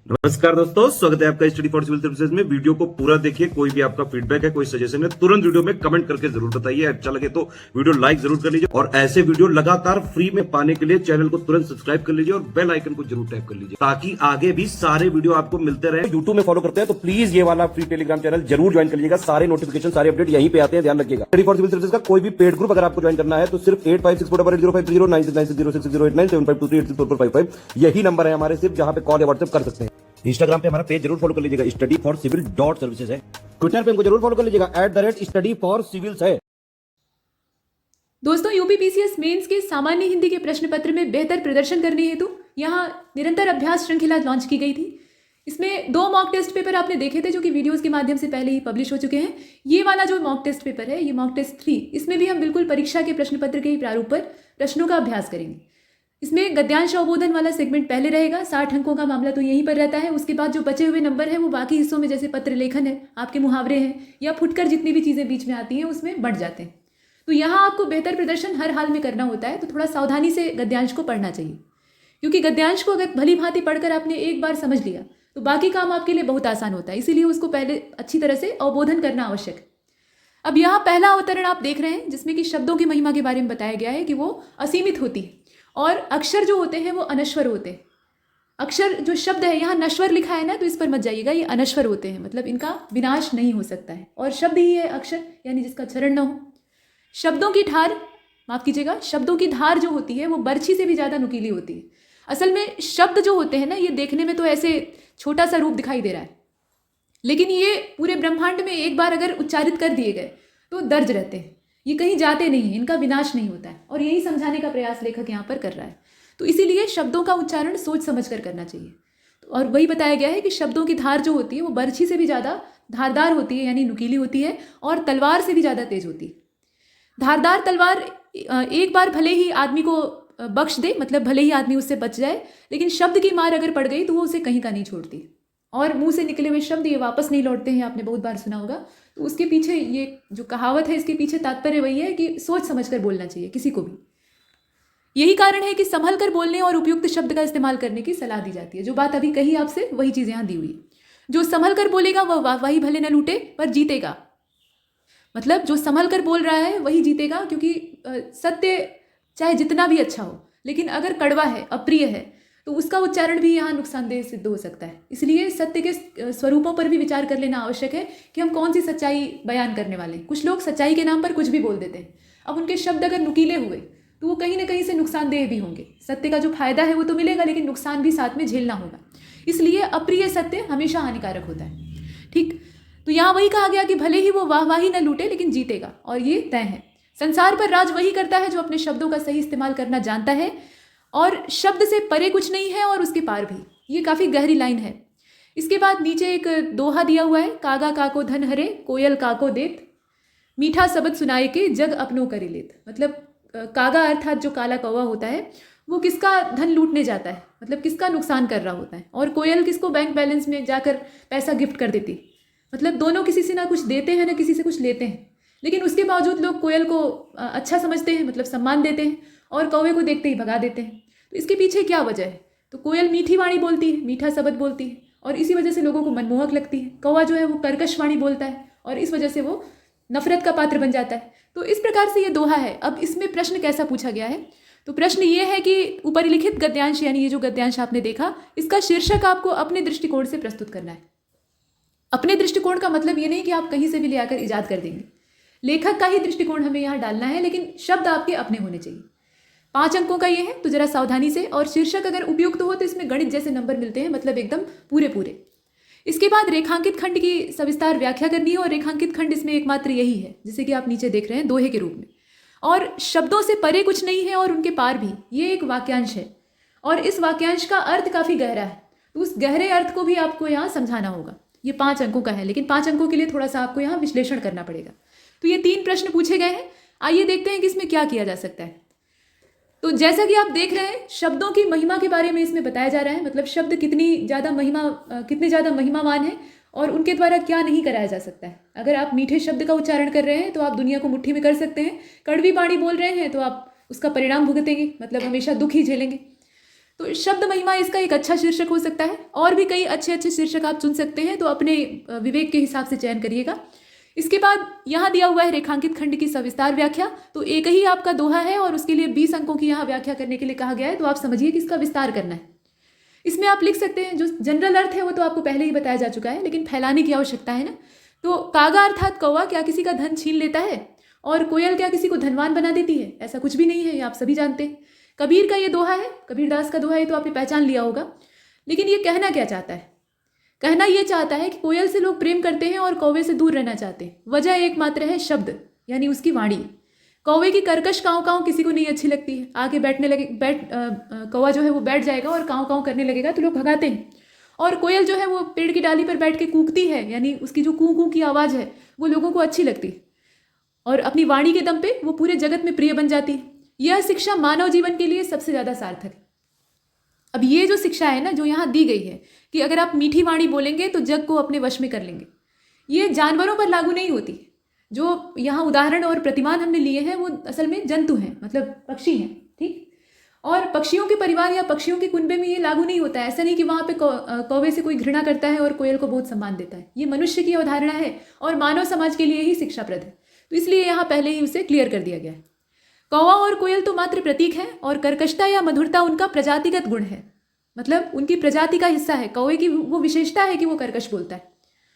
नमस्कार दोस्तों, स्वागत है आपका स्टडी फॉर सिविल सर्विसेज में। वीडियो को पूरा देखिए। कोई भी आपका फीडबैक है, कोई सजेशन है, तुरंत वीडियो में कमेंट करके जरूर बताइए। अच्छा लगे तो वीडियो लाइक जरूर कर लीजिए और ऐसे वीडियो लगातार फ्री में पाने के लिए चैनल को तुरंत सब्सक्राइब कर लीजिए और बेल आइकन को जरूर टैप कर लीजिए ताकि आगे भी सारे वीडियो आपको मिलते रहे। यूट्यूब में फॉलो करते हैं तो प्लीज ये वाला फ्री टेलीग्राम चैनल जरूर ज्वाइन कर लीजिएगा। सारे नोटिफिकेशन, सारे अपडेट यहीं पे आते हैं, ध्यान रखिएगा। स्टडी फॉर सिविल सर्विसेज का कोई भी पेड ग्रुप अगर आपको ज्वाइन करना है तो सिर्फ 856480560660897523864455 यही नंबर है हमारे, सिर्फ जहां पे कॉल या व्हाट्सएप कर सकते हैं। इंस्टाग्राम पे हमारा पेज जरूर फॉलो कर लीजिएगा, स्टडी फॉर सिविल .सर्विसेज है। ट्विटर पे हमको जरूर फॉलो कर लीजिएगा, @study for civils है। दोस्तों, यूपी पीसीएस मेंस के सामान्य हिंदी के प्रश्न पत्र में बेहतर प्रदर्शन करने हेतु यहाँ निरंतर अभ्यास श्रृंखला लॉन्च की गई थी। इसमें 2 मॉक टेस्ट पेपर आपने देखे थे जो कि वीडियोस के माध्यम से पहले ही पब्लिश हो चुके हैं। ये वाला जो मॉक टेस्ट पेपर है, ये मॉक टेस्ट 3, इसमें भी हम बिल्कुल परीक्षा के प्रश्न पत्र के ही प्रारूप पर प्रश्नों का अभ्यास करेंगे। इसमें गद्यांश अवबोधन वाला सेगमेंट पहले रहेगा, 60 अंकों का मामला तो यहीं पर रहता है। उसके बाद जो बचे हुए नंबर है वो बाकी हिस्सों में, जैसे पत्र लेखन है, आपके मुहावरे हैं या फुटकर जितनी भी चीज़ें बीच में आती हैं उसमें बढ़ जाते हैं। तो यहाँ आपको बेहतर प्रदर्शन हर हाल में करना होता है, तो थोड़ा सावधानी से गद्यांश को पढ़ना चाहिए, क्योंकि गद्यांश को अगर भली भांति पढ़कर आपने एक बार समझ लिया तो बाकी काम आपके लिए बहुत आसान होता है। इसीलिए उसको पहले अच्छी तरह से अवबोधन करना आवश्यक है। अब यहाँ पहला अवतरण आप देख रहे हैं जिसमें कि शब्दों की महिमा के बारे में बताया गया है कि वो असीमित होती है और अक्षर जो होते हैं वो अनश्वर होते हैं। अक्षर जो शब्द है, यहाँ नश्वर लिखा है ना, तो इस पर मत जाइएगा, ये अनश्वर होते हैं, मतलब इनका विनाश नहीं हो सकता है। और शब्द ही है अक्षर, यानी जिसका क्षरण न हो। शब्दों की धार, माफ कीजिएगा, शब्दों की धार जो होती है वो बर्छी से भी ज़्यादा नुकीली होती है। असल में शब्द जो होते हैं ना, ये देखने में तो ऐसे छोटा सा रूप दिखाई दे रहा है, लेकिन ये पूरे ब्रह्मांड में एक बार अगर उच्चारित कर दिए गए तो दर्ज रहते हैं, ये कहीं जाते नहीं हैं, इनका विनाश नहीं होता है। और यही समझाने का प्रयास लेखक यहाँ पर कर रहा है। तो इसीलिए शब्दों का उच्चारण सोच समझ कर करना चाहिए। और वही बताया गया है कि शब्दों की धार जो होती है वो बर्छी से भी ज़्यादा धारदार होती है, यानी नुकीली होती है, और तलवार से भी ज़्यादा तेज होती है। धारदार तलवार एक बार भले ही आदमी को बख्श दे, मतलब भले ही आदमी उससे बच जाए, लेकिन शब्द की मार अगर पड़ गई तो वो उसे कहीं का नहीं छोड़ती। और मुंह से निकले हुए शब्द ये वापस नहीं लौटते हैं, आपने बहुत बार सुना होगा। तो उसके पीछे ये जो कहावत है, इसके पीछे तात्पर्य वही है कि सोच समझकर बोलना चाहिए किसी को भी। यही कारण है कि संभल कर बोलने और उपयुक्त शब्द का इस्तेमाल करने की सलाह दी जाती है। जो बात अभी कही आपसे, वही चीज़ यहाँ दी हुई है। जो संभल कर बोलेगा वह वाहवाही भले न लूटे पर जीतेगा। मतलब जो संभल कर बोल रहा है वही जीतेगा, क्योंकि सत्य चाहे जितना भी अच्छा हो, लेकिन अगर कड़वा है, अप्रिय है, तो उसका उच्चारण भी यहाँ नुकसानदेह सिद्ध हो सकता है। इसलिए सत्य के स्वरूपों पर भी विचार कर लेना आवश्यक है कि हम कौन सी सच्चाई बयान करने वाले हैं। कुछ लोग सच्चाई के नाम पर कुछ भी बोल देते हैं। अब उनके शब्द अगर नुकीले हुए तो वो कहीं ना कहीं से नुकसानदेह भी होंगे। सत्य का जो फायदा है वो तो मिलेगा, लेकिन नुकसान भी साथ में झेलना होगा। इसलिए अप्रिय सत्य हमेशा हानिकारक होता है। ठीक, तो यहाँ वही कहा गया कि भले ही वो वाहवाही न लूटे लेकिन जीतेगा, और ये तय है। संसार पर राज वही करता है जो अपने शब्दों का सही इस्तेमाल करना जानता है, और शब्द से परे कुछ नहीं है और उसके पार भी। ये काफ़ी गहरी लाइन है। इसके बाद नीचे एक दोहा दिया हुआ है, कागा काको धन हरे कोयल काको देत, मीठा शब्द सुनाए के जग अपनों करे लेत। मतलब कागा अर्थात जो काला कौवा होता है वो किसका धन लूटने जाता है, मतलब किसका नुकसान कर रहा होता है, और कोयल किसको बैंक बैलेंस में जाकर पैसा गिफ्ट कर देती। मतलब दोनों किसी से ना कुछ देते हैं ना किसी से कुछ लेते हैं, लेकिन उसके बावजूद लोग कोयल को अच्छा समझते हैं, मतलब सम्मान देते हैं, और कौवे को देखते ही भगा देते हैं। तो इसके पीछे क्या वजह है? तो कोयल मीठी वाणी बोलती है, मीठा शब्द बोलती है, और इसी वजह से लोगों को मनमोहक लगती है। कौवा जो है वो कर्कश वाणी बोलता है, और इस वजह से वो नफरत का पात्र बन जाता है। तो इस प्रकार से ये दोहा है। अब इसमें प्रश्न कैसा पूछा गया है? तो प्रश्न ये है कि ऊपरलिखित गद्यांश, यानी ये जो गद्यांश आपने देखा, इसका शीर्षक आपको अपने दृष्टिकोण से प्रस्तुत करना है। अपने दृष्टिकोण का मतलब ये नहीं कि आप कहीं से भी ले आकर इजाद कर देंगे। लेखक का ही दृष्टिकोण हमें यहाँ डालना है, लेकिन शब्द आपके अपने होने चाहिए। 5 अंकों का ये है, तो जरा सावधानी से। और शीर्षक अगर उपयुक्त हो तो इसमें गणित जैसे नंबर मिलते हैं, मतलब एकदम पूरे पूरे। इसके बाद रेखांकित खंड की सविस्तार व्याख्या करनी है, और रेखांकित खंड इसमें एकमात्र यही है, जैसे कि आप नीचे देख रहे हैं, दोहे के रूप में। और शब्दों से परे कुछ नहीं है और उनके पार भी, ये एक वाक्यांश है, और इस वाक्यांश का अर्थ काफ़ी गहरा है। तो उस गहरे अर्थ को भी आपको यहाँ समझाना होगा। ये 5 अंकों का है, लेकिन 5 अंकों के लिए थोड़ा सा आपको यहाँ विश्लेषण करना पड़ेगा। तो ये 3 प्रश्न पूछे गए हैं। आइए देखते हैं कि इसमें क्या किया जा सकता है। तो जैसा कि आप देख रहे हैं, शब्दों की महिमा के बारे में इसमें बताया जा रहा है, मतलब शब्द कितने ज़्यादा महिमावान है और उनके द्वारा क्या नहीं कराया जा सकता है। अगर आप मीठे शब्द का उच्चारण कर रहे हैं तो आप दुनिया को मुट्ठी में कर सकते हैं। कड़वी बाणी बोल रहे हैं तो आप उसका परिणाम भुगतेंगे, मतलब हमेशा दुख ही झेलेंगे। तो शब्द महिमा इसका एक अच्छा शीर्षक हो सकता है, और भी कई अच्छे अच्छे शीर्षक आप चुन सकते हैं, तो अपने विवेक के हिसाब से चयन करिएगा। इसके बाद यहाँ दिया हुआ है रेखांकित खंड की सविस्तार व्याख्या। तो एक ही आपका दोहा है और उसके लिए 20 अंकों की यहाँ व्याख्या करने के लिए कहा गया है, तो आप समझिए कि इसका विस्तार करना है। इसमें आप लिख सकते हैं, जो जनरल अर्थ है वो तो आपको पहले ही बताया जा चुका है, लेकिन फैलाने की आवश्यकता है ना। तो कागा अर्थात कौवा क्या किसी का धन छीन लेता है, और कोयल क्या किसी को धनवान बना देती है? ऐसा कुछ भी नहीं है, ये आप सभी जानते हैं। कबीर का ये दोहा है, कबीरदास का दोहा है, तो आपने पहचान लिया होगा। लेकिन ये कहना क्या चाहता है? कहना ये चाहता है कि कोयल से लोग प्रेम करते हैं और कौवे से दूर रहना चाहते हैं। वजह एकमात्र है शब्द, यानी उसकी वाणी। कौवे की कर्कश काँव काँव किसी को नहीं अच्छी लगती है। आके बैठने लगे, कौवा जो है वो बैठ जाएगा और काँव काँव करने लगेगा तो लोग भगाते हैं। और कोयल जो है वो पेड़ की डाली पर बैठ के कूकती है, यानी उसकी जो कू कू की आवाज़ है वो लोगों को अच्छी लगती है, और अपनी वाणी के दम पे वो पूरे जगत में प्रिय बन जाती है। यह शिक्षा मानव जीवन के लिए सबसे ज़्यादा सार्थक है। अब ये जो शिक्षा है ना, जो यहाँ दी गई है कि अगर आप मीठी वाणी बोलेंगे तो जग को अपने वश में कर लेंगे, ये जानवरों पर लागू नहीं होती। जो यहाँ उदाहरण और प्रतिमान हमने लिए हैं वो असल में जंतु हैं, मतलब पक्षी हैं, ठीक। और पक्षियों के परिवार या पक्षियों के कुनबे में ये लागू नहीं होता है। ऐसा नहीं कि वहाँ पे कौवे से कोई घृणा करता है और कोयल को बहुत सम्मान देता है। ये मनुष्य की अवधारणा है और मानव समाज के लिए ही शिक्षाप्रद है, तो इसलिए यहाँ पहले ही उसे क्लियर कर दिया गया है। कौवा और कोयल तो मात्र प्रतीक है, और कर्कशता या मधुरता उनका प्रजातिगत गुण है, मतलब उनकी प्रजाति का हिस्सा है। कौवे की वो विशेषता है कि वो कर्कश बोलता है,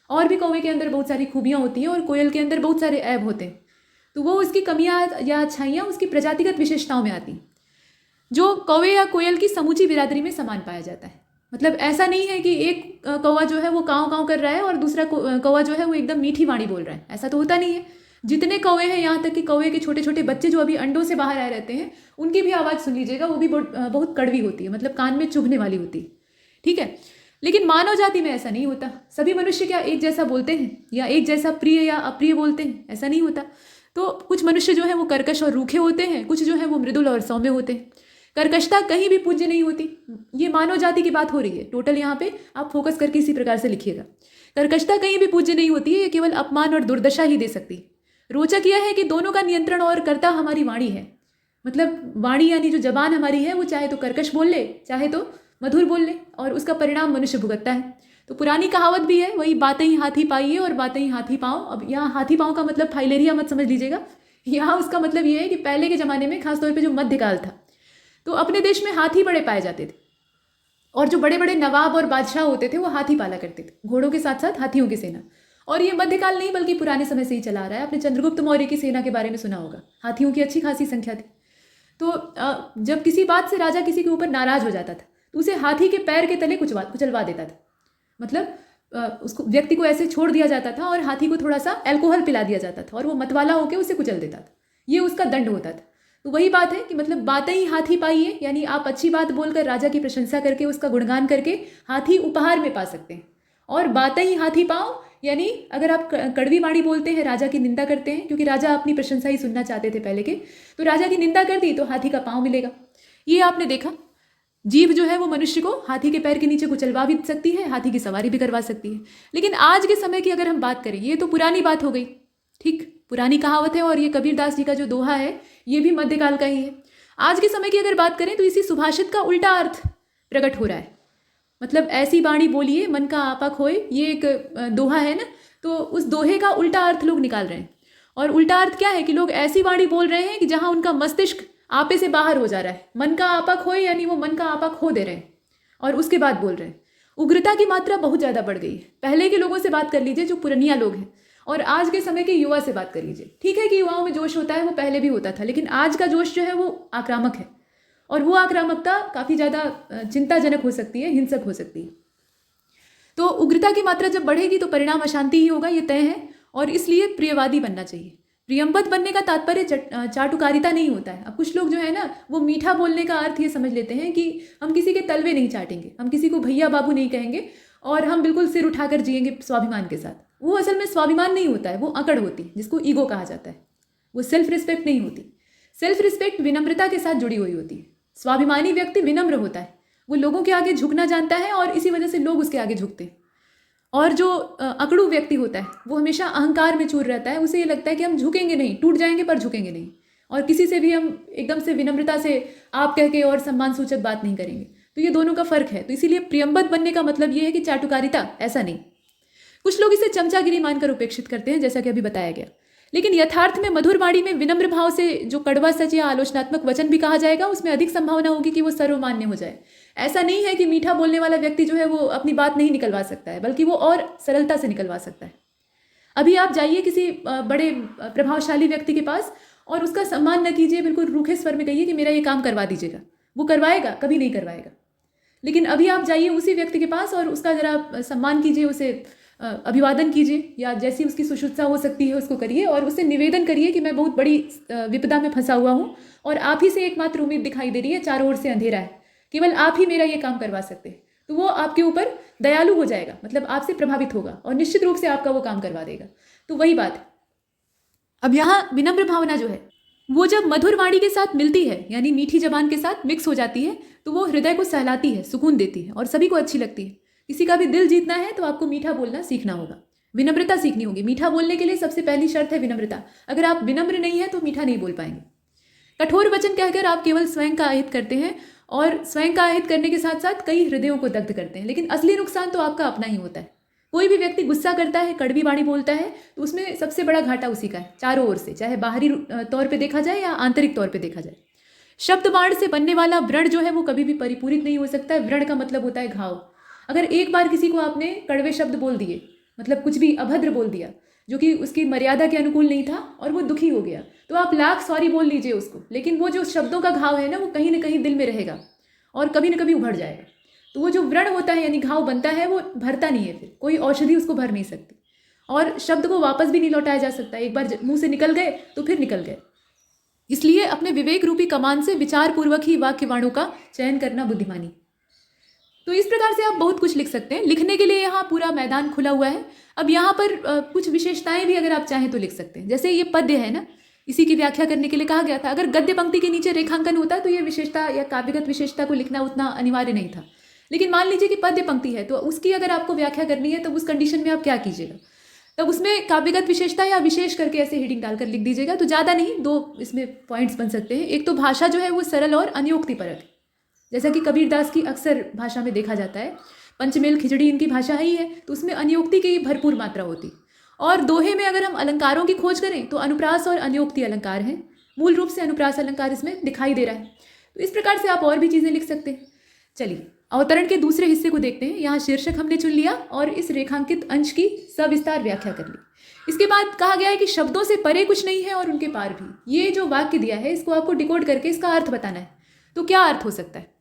और भी कौवे के अंदर बहुत सारी खूबियाँ होती हैं और कोयल के अंदर बहुत सारे ऐब होते हैं, तो वो उसकी कमियाँ या अच्छाइयाँ उसकी प्रजातिगत विशेषताओं में आती हैं, जो कौवे या कोयल की समूची बिरादरी में समान पाया जाता है। मतलब ऐसा नहीं है कि एक कौवा जो है वो काँव काँव कर रहा है और दूसरा कौवा जो है वो एकदम मीठी वाणी बोल रहा है, ऐसा तो होता नहीं है। जितने कौवे हैं, यहाँ तक कि कौवे के छोटे छोटे बच्चे जो अभी अंडों से बाहर आए रहते हैं, उनकी भी आवाज़ सुन लीजिएगा, वो भी बहुत कड़वी होती है, मतलब कान में चुभने वाली होती है, ठीक है। लेकिन मानव जाति में ऐसा नहीं होता। सभी मनुष्य क्या एक जैसा बोलते हैं या एक जैसा प्रिय या अप्रिय बोलते हैं? ऐसा नहीं होता। तो कुछ मनुष्य जो है वो कर्कश और रूखे होते हैं, कुछ जो है वो मृदुल और सौम्य होते हैं। कर्कशता कहीं भी पूज्य नहीं होती। ये मानव जाति की बात हो रही है टोटल, यहाँ पे आप फोकस करके इसी प्रकार से लिखिएगा। कर्कशता कहीं भी पूज्य नहीं होती है, ये केवल अपमान और दुर्दशा ही दे सकती है। रोचक यह है कि दोनों का नियंत्रण और कर्ता हमारी वाणी है। मतलब वाणी यानी जो जबान हमारी है वो चाहे तो कर्कश बोल ले, चाहे तो मधुर बोल ले, और उसका परिणाम मनुष्य भुगतता है। तो पुरानी कहावत भी है, वही बातें ही हाथी पाई है और बातें ही हाथी पाँव। अब यहाँ हाथी पाँव का मतलब फाइलेरिया मत समझ लीजिएगा, यहाँ उसका मतलब ये है कि पहले के ज़माने में खासतौर पर जो मध्यकाल था, तो अपने देश में हाथी बड़े पाए जाते थे, और जो बड़े बड़े नवाब और बादशाह होते थे वो हाथी पाला करते थे, घोड़ों के साथ साथ हाथियों की सेना। और ये मध्यकाल नहीं बल्कि पुराने समय से ही चला आ रहा है। आपने चंद्रगुप्त मौर्य की सेना के बारे में सुना होगा, हाथियों की अच्छी खासी संख्या थी। तो जब किसी बात से राजा किसी के ऊपर नाराज हो जाता था तो उसे हाथी के पैर के तले कुचलवा देता था। मतलब उसको व्यक्ति को ऐसे छोड़ दिया जाता था और हाथी को थोड़ा सा अल्कोहल पिला दिया जाता था और वो मतवाला होकर उसे कुचल देता था। ये उसका दंड होता था। तो वही बात है कि मतलब बातें ही हाथी पाई है, यानी आप अच्छी बात बोलकर राजा की प्रशंसा करके उसका गुणगान करके हाथी उपहार में पा सकते हैं। और बातें ही हाथी पाओ, यानी अगर आप कड़वी वाणी बोलते हैं, राजा की निंदा करते हैं, क्योंकि राजा अपनी प्रशंसा ही सुनना चाहते थे पहले के, तो राजा की निंदा कर दी तो हाथी का पाँव मिलेगा। ये आपने देखा, जीभ जो है वो मनुष्य को हाथी के पैर के नीचे कुचलवा भी सकती है, हाथी की सवारी भी करवा सकती है। लेकिन आज के समय की अगर हम बात करें, ये तो पुरानी बात हो गई, ठीक, पुरानी कहावत है, और ये कबीरदास जी का जो दोहा है ये भी मध्यकाल का ही है। आज के समय की अगर बात करें तो इसी सुभाषित का उल्टा अर्थ प्रकट हो रहा है। मतलब ऐसी बाणी बोलिए मन का आपा खोए, ये एक दोहा है ना, तो उस दोहे का उल्टा अर्थ लोग निकाल रहे हैं। और उल्टा अर्थ क्या है कि लोग ऐसी वाणी बोल रहे हैं कि जहां उनका मस्तिष्क आपे से बाहर हो जा रहा है। मन का आपा खोए यानी वो मन का आपा खो दे रहे हैं और उसके बाद बोल रहे हैं। उग्रता की मात्रा बहुत ज़्यादा बढ़ गई है। पहले के लोगों से बात कर लीजिए जो पुरानिया लोग हैं, और आज के समय के युवा से बात कर लीजिए। ठीक है कि युवाओं में जोश होता है, वो पहले भी होता था, लेकिन आज का जोश जो है वो आक्रामक है, और वो आक्रामकता काफ़ी ज़्यादा चिंताजनक हो सकती है, हिंसक हो सकती है। तो उग्रता की मात्रा जब बढ़ेगी तो परिणाम अशांति ही होगा, ये तय है। और इसलिए प्रियवादी बनना चाहिए। प्रियंपद बनने का तात्पर्य चाटुकारिता नहीं होता है। अब कुछ लोग जो है ना, वो मीठा बोलने का अर्थ ये समझ लेते हैं कि हम किसी के तलवे नहीं चाटेंगे, हम किसी को भैया बाबू नहीं कहेंगे, और हम बिल्कुल सिर उठाकर जिएंगे स्वाभिमान के साथ। वो असल में स्वाभिमान नहीं होता है, वो अकड़ होती है, जिसको ईगो कहा जाता है। वो सेल्फ रिस्पेक्ट नहीं होती। सेल्फ रिस्पेक्ट विनम्रता के साथ जुड़ी हुई होती है। स्वाभिमानी व्यक्ति विनम्र होता है, वो लोगों के आगे झुकना जानता है, और इसी वजह से लोग उसके आगे झुकते हैं। और जो अकड़ू व्यक्ति होता है वो हमेशा अहंकार में चूर रहता है। उसे ये लगता है कि हम झुकेंगे नहीं, टूट जाएंगे पर झुकेंगे नहीं, और किसी से भी हम एकदम से विनम्रता से आप कह के और सम्मान सूचक बात नहीं करेंगे। तो ये दोनों का फर्क है। तो इसीलिए प्रियंबद बनने का मतलब ये है कि चाटुकारिता, ऐसा नहीं। कुछ लोग इसे चमचागिरी मानकर उपेक्षित करते हैं, जैसा कि अभी बताया गया। लेकिन यथार्थ में मधुर वाणी में विनम्र भाव से जो कड़वा सच या आलोचनात्मक वचन भी कहा जाएगा, उसमें अधिक संभावना होगी कि वो सर्वमान्य हो जाए। ऐसा नहीं है कि मीठा बोलने वाला व्यक्ति जो है वो अपनी बात नहीं निकलवा सकता है, बल्कि वो और सरलता से निकलवा सकता है। अभी आप जाइए किसी बड़े प्रभावशाली व्यक्ति के पास और उसका सम्मान न कीजिए, बिल्कुल रूखे स्वर में कहिए कि मेरा ये काम करवा दीजिएगा, वो करवाएगा? कभी नहीं करवाएगा। लेकिन अभी आप जाइए उसी व्यक्ति के पास और उसका जरा सम्मान कीजिए, उसे अभिवादन कीजिए, या जैसी उसकी सुश्रुतता हो सकती है उसको करिए, और उससे निवेदन करिए कि मैं बहुत बड़ी विपदा में फंसा हुआ हूँ और आप ही से एकमात्र उम्मीद दिखाई दे रही है, चारों ओर से अंधेरा है, केवल आप ही मेरा ये काम करवा सकते हैं। तो वो आपके ऊपर दयालु हो जाएगा, मतलब आपसे प्रभावित होगा और निश्चित रूप से आपका वो काम करवा देगा। तो वही बात है। अब यहाँ विनम्र भावना जो है वो जब मधुर वाणी के साथ मिलती है, यानी मीठी जबान के साथ मिक्स हो जाती है, तो वो हृदय को सहलाती है, सुकून देती है और सभी को अच्छी लगती है। किसी का भी दिल जीतना है तो आपको मीठा बोलना सीखना होगा, विनम्रता सीखनी होगी। मीठा बोलने के लिए सबसे पहली शर्त है विनम्रता। अगर आप विनम्र नहीं है तो मीठा नहीं बोल पाएंगे। कठोर वचन कहकर आप केवल स्वयं का अहित करते हैं, और स्वयं का अहित करने के साथ साथ कई हृदयों को दग्ध करते हैं। लेकिन असली नुकसान तो आपका अपना ही होता है। कोई भी व्यक्ति गुस्सा करता है, कड़वी वाणी बोलता है, तो उसमें सबसे बड़ा घाटा उसी का है, चारों ओर से, चाहे बाहरी तौर पे देखा जाए या आंतरिक तौर पे देखा जाए। शब्द बाण से बनने वाला व्रण जो है वो कभी भी परिपूरित नहीं हो सकता है। व्रण का मतलब होता है घाव। अगर एक बार किसी को आपने कड़वे शब्द बोल दिए, मतलब कुछ भी अभद्र बोल दिया जो कि उसकी मर्यादा के अनुकूल नहीं था, और वो दुखी हो गया, तो आप लाख सॉरी बोल लीजिए उसको, लेकिन वो जो शब्दों का घाव है ना, वो कहीं ना कहीं दिल में रहेगा और कभी ना कभी उभर जाएगा। तो वो जो व्रण होता है यानी घाव बनता है, वो भरता नहीं है, फिर कोई औषधि उसको भर नहीं सकती, और शब्द को वापस भी नहीं लौटाया जा सकता। एक बार मुंह से निकल गए तो फिर निकल गए। इसलिए अपने विवेक रूपी कमान से विचारपूर्वक ही वाक्यवाणों का चयन करना बुद्धिमानी। तो इस प्रकार से आप बहुत कुछ लिख सकते हैं। लिखने के लिए यहाँ पूरा मैदान खुला हुआ है। अब यहाँ पर कुछ विशेषताएं भी अगर आप चाहें तो लिख सकते हैं। जैसे ये पद्य है ना, इसी की व्याख्या करने के लिए कहा गया था। अगर गद्य पंक्ति के नीचे रेखांकन होता तो ये विशेषता या काव्यगत विशेषता को लिखना उतना अनिवार्य नहीं था। लेकिन मान लीजिए कि पद्य पंक्ति है, तो उसकी अगर आपको व्याख्या करनी है तो उस कंडीशन में आप क्या कीजिएगा, तब उसमें काव्यगत विशेषता या विशेष करके ऐसे हेडिंग डालकर लिख दीजिएगा। तो ज़्यादा नहीं, 2 इसमें पॉइंट्स बन सकते हैं। एक तो भाषा जो है वो सरल और अनियोक्तिपरक है, जैसा कि कबीरदास की अक्सर भाषा में देखा जाता है। पंचमेल खिचड़ी इनकी भाषा ही है, तो उसमें अनियोक्ति की भरपूर मात्रा होती। और दोहे में अगर हम अलंकारों की खोज करें तो अनुप्रास और अनियोक्ति अलंकार हैं। मूल रूप से अनुप्रास अलंकार इसमें दिखाई दे रहा है। तो इस प्रकार से आप और भी चीज़ें लिख सकते हैं। चलिए अवतरण के दूसरे हिस्से को देखते हैं। यहाँ शीर्षक हमने चुन लिया और इस रेखांकित अंश की सविस्तार व्याख्या कर ली। इसके बाद कहा गया है कि शब्दों से परे कुछ नहीं है और उनके पार भी। ये जो वाक्य दिया है इसको आपको डिकोड करके इसका अर्थ बताना है। तो क्या अर्थ हो सकता है?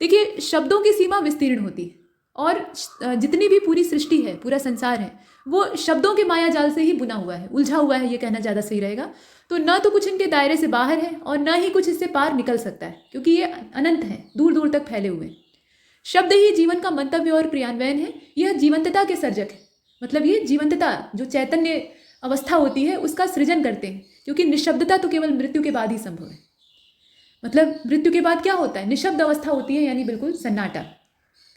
देखिए, शब्दों की सीमा विस्तीर्ण होती है और जितनी भी पूरी सृष्टि है, पूरा संसार है, वो शब्दों के माया जाल से ही बुना हुआ है, उलझा हुआ है, ये कहना ज़्यादा सही रहेगा। तो न तो कुछ इनके दायरे से बाहर है और न ही कुछ इससे पार निकल सकता है, क्योंकि ये अनंत है, दूर दूर तक फैले हुए हैं। शब्द ही जीवन का मंतव्य और क्रियान्वयन है। यह जीवंतता के सर्जक है, मतलब ये जीवंतता जो चैतन्य अवस्था होती है उसका सृजन करते हैं, क्योंकि निशब्दता तो केवल मृत्यु के बाद ही संभव है। मतलब मृत्यु के बाद क्या होता है? निशब्द अवस्था होती है, यानी बिल्कुल सन्नाटा।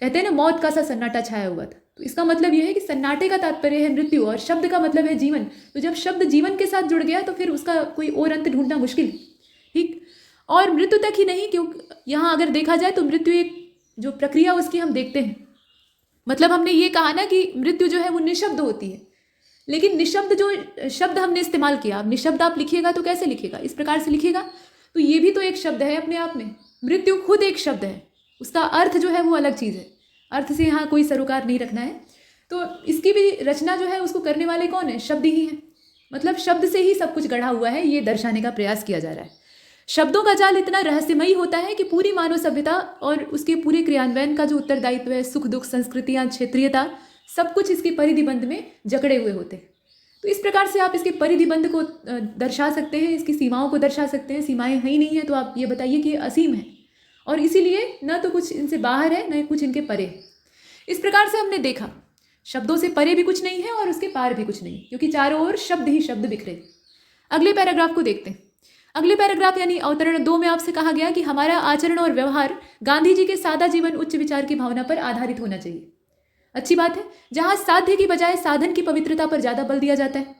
कहते हैं ना, मौत का सा सन्नाटा छाया हुआ था। तो इसका मतलब यह है कि सन्नाटे का तात्पर्य है मृत्यु और शब्द का मतलब है जीवन। तो जब शब्द जीवन के साथ जुड़ गया तो फिर उसका कोई और अंत ढूंढना मुश्किल। ठीक, और मृत्यु तक ही नहीं, क्योंकि यहाँ अगर देखा जाए तो मृत्यु एक जो प्रक्रिया उसकी हम देखते हैं। मतलब हमने ये कहा ना कि मृत्यु जो है वो निशब्द होती है, लेकिन निशब्द जो शब्द हमने इस्तेमाल किया, अब निशब्द आप लिखिएगा तो कैसे लिखिएगा? इस प्रकार से लिखिएगा। तो ये भी तो एक शब्द है अपने आप में। मृत्यु खुद एक शब्द है, उसका अर्थ जो है वो अलग चीज़ है। अर्थ से यहाँ कोई सरोकार नहीं रखना है। तो इसकी भी रचना जो है उसको करने वाले कौन है? शब्द ही है। मतलब शब्द से ही सब कुछ गढ़ा हुआ है, ये दर्शाने का प्रयास किया जा रहा है। शब्दों का जाल इतना रहस्यमयी होता है कि पूरी मानव सभ्यता और उसके पूरे क्रियान्वयन का जो उत्तरदायित्व है, सुख दुख, संस्कृतियाँ, क्षेत्रीयता, सब कुछ इसके परिधिबंध में जकड़े हुए होते हैं। तो इस प्रकार से आप इसके परिधिबंध को दर्शा सकते हैं, इसकी सीमाओं को दर्शा सकते हैं। सीमाएं है ही नहीं है तो आप ये बताइए कि ये असीम है, और इसीलिए न तो कुछ इनसे बाहर है न कुछ इनके परे। इस प्रकार से हमने देखा शब्दों से परे भी कुछ नहीं है और उसके पार भी कुछ नहीं, क्योंकि चारों ओर शब्द ही शब्द बिखरे। अगले पैराग्राफ को देखते हैं। अगले पैराग्राफ यानी अवतरण 2 में आपसे कहा गया कि हमारा आचरण और व्यवहार गांधी जी के सादा जीवन उच्च विचार की भावना पर आधारित होना चाहिए। अच्छी बात है, जहां साध्य की बजाय साधन की पवित्रता पर ज़्यादा बल दिया जाता है।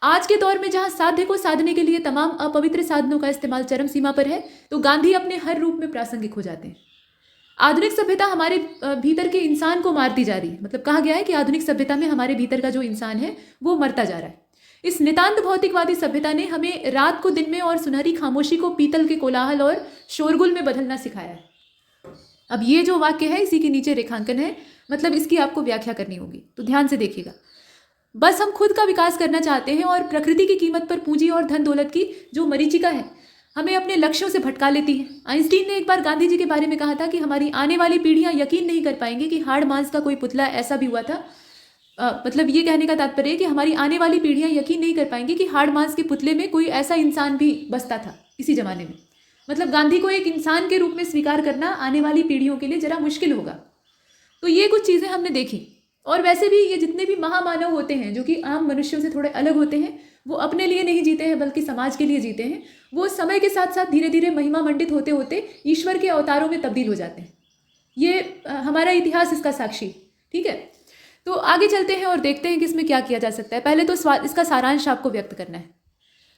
आज के दौर में जहां साध्य को साधने के लिए तमाम अपवित्र साधनों का इस्तेमाल चरम सीमा पर है, तो गांधी अपने हर रूप में प्रासंगिक हो जाते हैं। आधुनिक सभ्यता हमारे भीतर के इंसान को मारती जा रही है। मतलब कहा गया है कि आधुनिक सभ्यता में हमारे भीतर का जो इंसान है वो मरता जा रहा है। इस नितांत भौतिकवादी सभ्यता ने हमें रात को दिन में और सुनहरी खामोशी को पीतल के कोलाहल और शोरगुल में बदलना सिखाया है। अब ये जो वाक्य है इसी के नीचे रेखांकन है, मतलब इसकी आपको व्याख्या करनी होगी, तो ध्यान से देखिएगा। बस हम खुद का विकास करना चाहते हैं और प्रकृति की कीमत पर पूंजी और धन दौलत की जो मरीचिका है हमें अपने लक्ष्यों से भटका लेती है। आइंस्टीन ने एक बार गांधी जी के बारे में कहा था कि हमारी आने वाली पीढ़ियां यकीन नहीं कर पाएंगी कि हाड़ मांस का कोई पुतला ऐसा भी हुआ था। मतलब ये कहने का तात्पर्य है कि हमारी आने वाली पीढ़ियां यकीन नहीं कर पाएंगी कि हाड़ मांस के पुतले में कोई ऐसा इंसान भी बसता था इसी जमाने में। मतलब गांधी को एक इंसान के रूप में स्वीकार करना आने वाली पीढ़ियों के लिए जरा मुश्किल होगा। तो ये कुछ चीज़ें हमने देखी। और वैसे भी ये जितने भी महामानव होते हैं जो कि आम मनुष्यों से थोड़े अलग होते हैं, वो अपने लिए नहीं जीते हैं बल्कि समाज के लिए जीते हैं। वो समय के साथ साथ धीरे धीरे महिमा मंडित होते होते ईश्वर के अवतारों में तब्दील हो जाते हैं। ये हमारा इतिहास इसका साक्षी। ठीक है, तो आगे चलते हैं और देखते हैं कि इसमें क्या किया जा सकता है। पहले तो इसका सारांश आपको व्यक्त करना है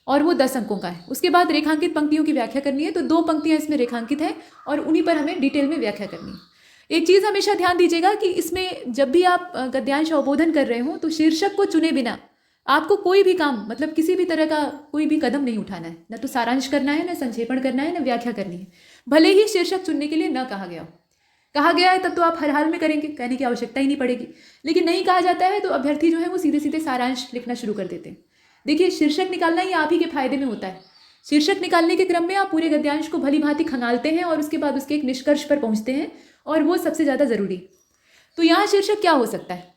और वो 10 अंकों का है। उसके बाद रेखांकित पंक्तियों की व्याख्या करनी है। तो 2 पंक्तियां इसमें रेखांकित हैं और उन्हीं पर हमें डिटेल में व्याख्या करनी है। एक चीज़ हमेशा ध्यान दीजिएगा कि इसमें जब भी आप गद्यांश अवबोधन कर रहे हो तो शीर्षक को चुने बिना आपको कोई भी काम, मतलब किसी भी तरह का कोई भी कदम नहीं उठाना है। न तो सारांश करना है, न संक्षेपण करना है, न व्याख्या करनी है। भले ही शीर्षक चुनने के लिए न कहा गया हो। कहा गया है तब तो आप हर हाल में करेंगे, कहने की आवश्यकता ही नहीं पड़ेगी। लेकिन नहीं कहा जाता है तो अभ्यर्थी जो है वो सीधे सीधे सारांश लिखना शुरू कर देते हैं। देखिए, शीर्षक निकालना ये आप ही के फायदे में होता है। शीर्षक निकालने के क्रम में आप पूरे गद्यांश को भली भांति खंगालते हैं और उसके बाद उसके एक निष्कर्ष पर पहुंचते हैं, और वो सबसे ज़्यादा ज़रूरी। तो यहाँ शीर्षक क्या हो सकता है?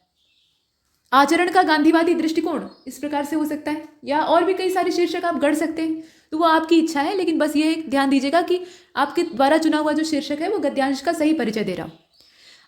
आचरण का गांधीवादी दृष्टिकोण, इस प्रकार से हो सकता है, या और भी कई सारे शीर्षक आप गढ़ सकते हैं। तो वो आपकी इच्छा है, लेकिन बस ये ध्यान दीजिएगा कि आपके द्वारा चुना हुआ जो शीर्षक है वो गद्यांश का सही परिचय दे रहा हो।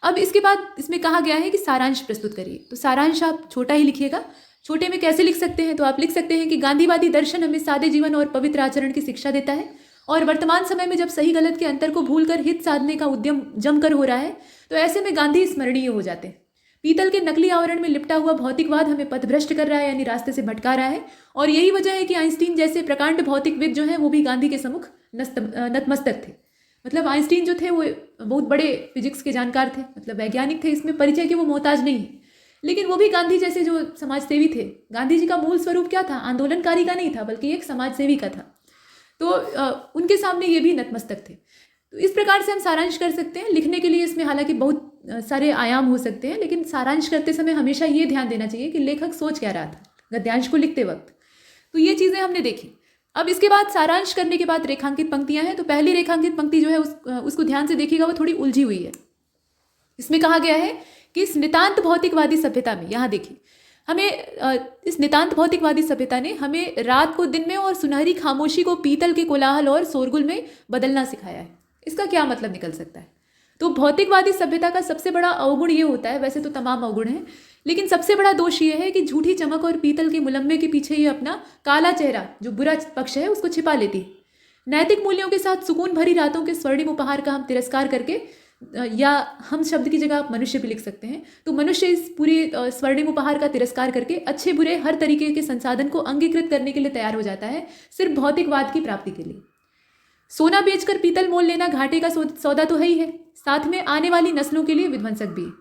अब इसके बाद इसमें कहा गया है कि सारांश प्रस्तुत करिए। तो सारांश आप छोटा ही लिखिएगा। छोटे में कैसे लिख सकते हैं? तो आप लिख सकते हैं कि गांधीवादी दर्शन हमें सादे जीवन और पवित्र आचरण की शिक्षा देता है, और वर्तमान समय में जब सही गलत के अंतर को भूलकर हित साधने का उद्यम जमकर हो रहा है, तो ऐसे में गांधी स्मरणीय हो जाते हैं। पीतल के नकली आवरण में लिपटा हुआ भौतिकवाद हमें पथभ्रष्ट कर रहा है, यानी रास्ते से भटका रहा है। और यही वजह है कि आइंस्टीन जैसे प्रकांड भौतिकविद जो हैं वो भी गांधी के सम्मुख नतमस्तक थे। मतलब आइंस्टीन जो थे वो बहुत बड़े फिजिक्स के जानकार थे, मतलब वैज्ञानिक थे, इसमें परिचय के वो मोहताज नहीं है। लेकिन वो भी गांधी जैसे जो समाजसेवी थे। गांधी जी का मूल स्वरूप क्या था? आंदोलनकारी का नहीं था, बल्कि एक समाजसेवी का था। तो उनके सामने ये भी नतमस्तक थे। तो इस प्रकार से हम सारांश कर सकते हैं। लिखने के लिए इसमें हालांकि बहुत सारे आयाम हो सकते हैं, लेकिन सारांश करते समय हमेशा ये ध्यान देना चाहिए कि लेखक सोच क्या रहा था गद्यांश को लिखते वक्त। तो ये चीज़ें हमने देखी। अब इसके बाद सारांश करने के बाद रेखांकित पंक्तियां हैं। तो पहली रेखांकित पंक्ति जो है उसको ध्यान से देखिएगा, वो थोड़ी उलझी हुई है। इसमें कहा गया है कि इस नितांत भौतिकवादी सभ्यता में, यहाँ देखिए, हमें इस नितांत भौतिकवादी सभ्यता ने हमें रात को दिन में और सुनहरी खामोशी को पीतल के कोलाहल और शोरगुल में बदलना सिखाया है। इसका क्या मतलब निकल सकता है? तो भौतिकवादी सभ्यता का सबसे बड़ा अवगुण ये होता है, वैसे तो तमाम अवगुण हैं, लेकिन सबसे बड़ा दोष ये है कि झूठी चमक और पीतल के मुलम्मे के पीछे ये अपना काला चेहरा, जो बुरा पक्ष है, उसको छिपा लेती है। नैतिक मूल्यों के साथ सुकून भरी रातों के स्वर्णिम उपहार का हम तिरस्कार करके, या हम शब्द की जगह आप मनुष्य भी लिख सकते हैं, तो मनुष्य इस पूरे स्वर्णिम उपहार का तिरस्कार करके अच्छे बुरे हर तरीके के संसाधन को अंगीकृत करने के लिए तैयार हो जाता है, सिर्फ भौतिकवाद की प्राप्ति के लिए। सोना बेचकर पीतल मोल लेना घाटे का सौदा तो है ही है, साथ में आने वाली नस्लों के लिए विध्वंसक भी है।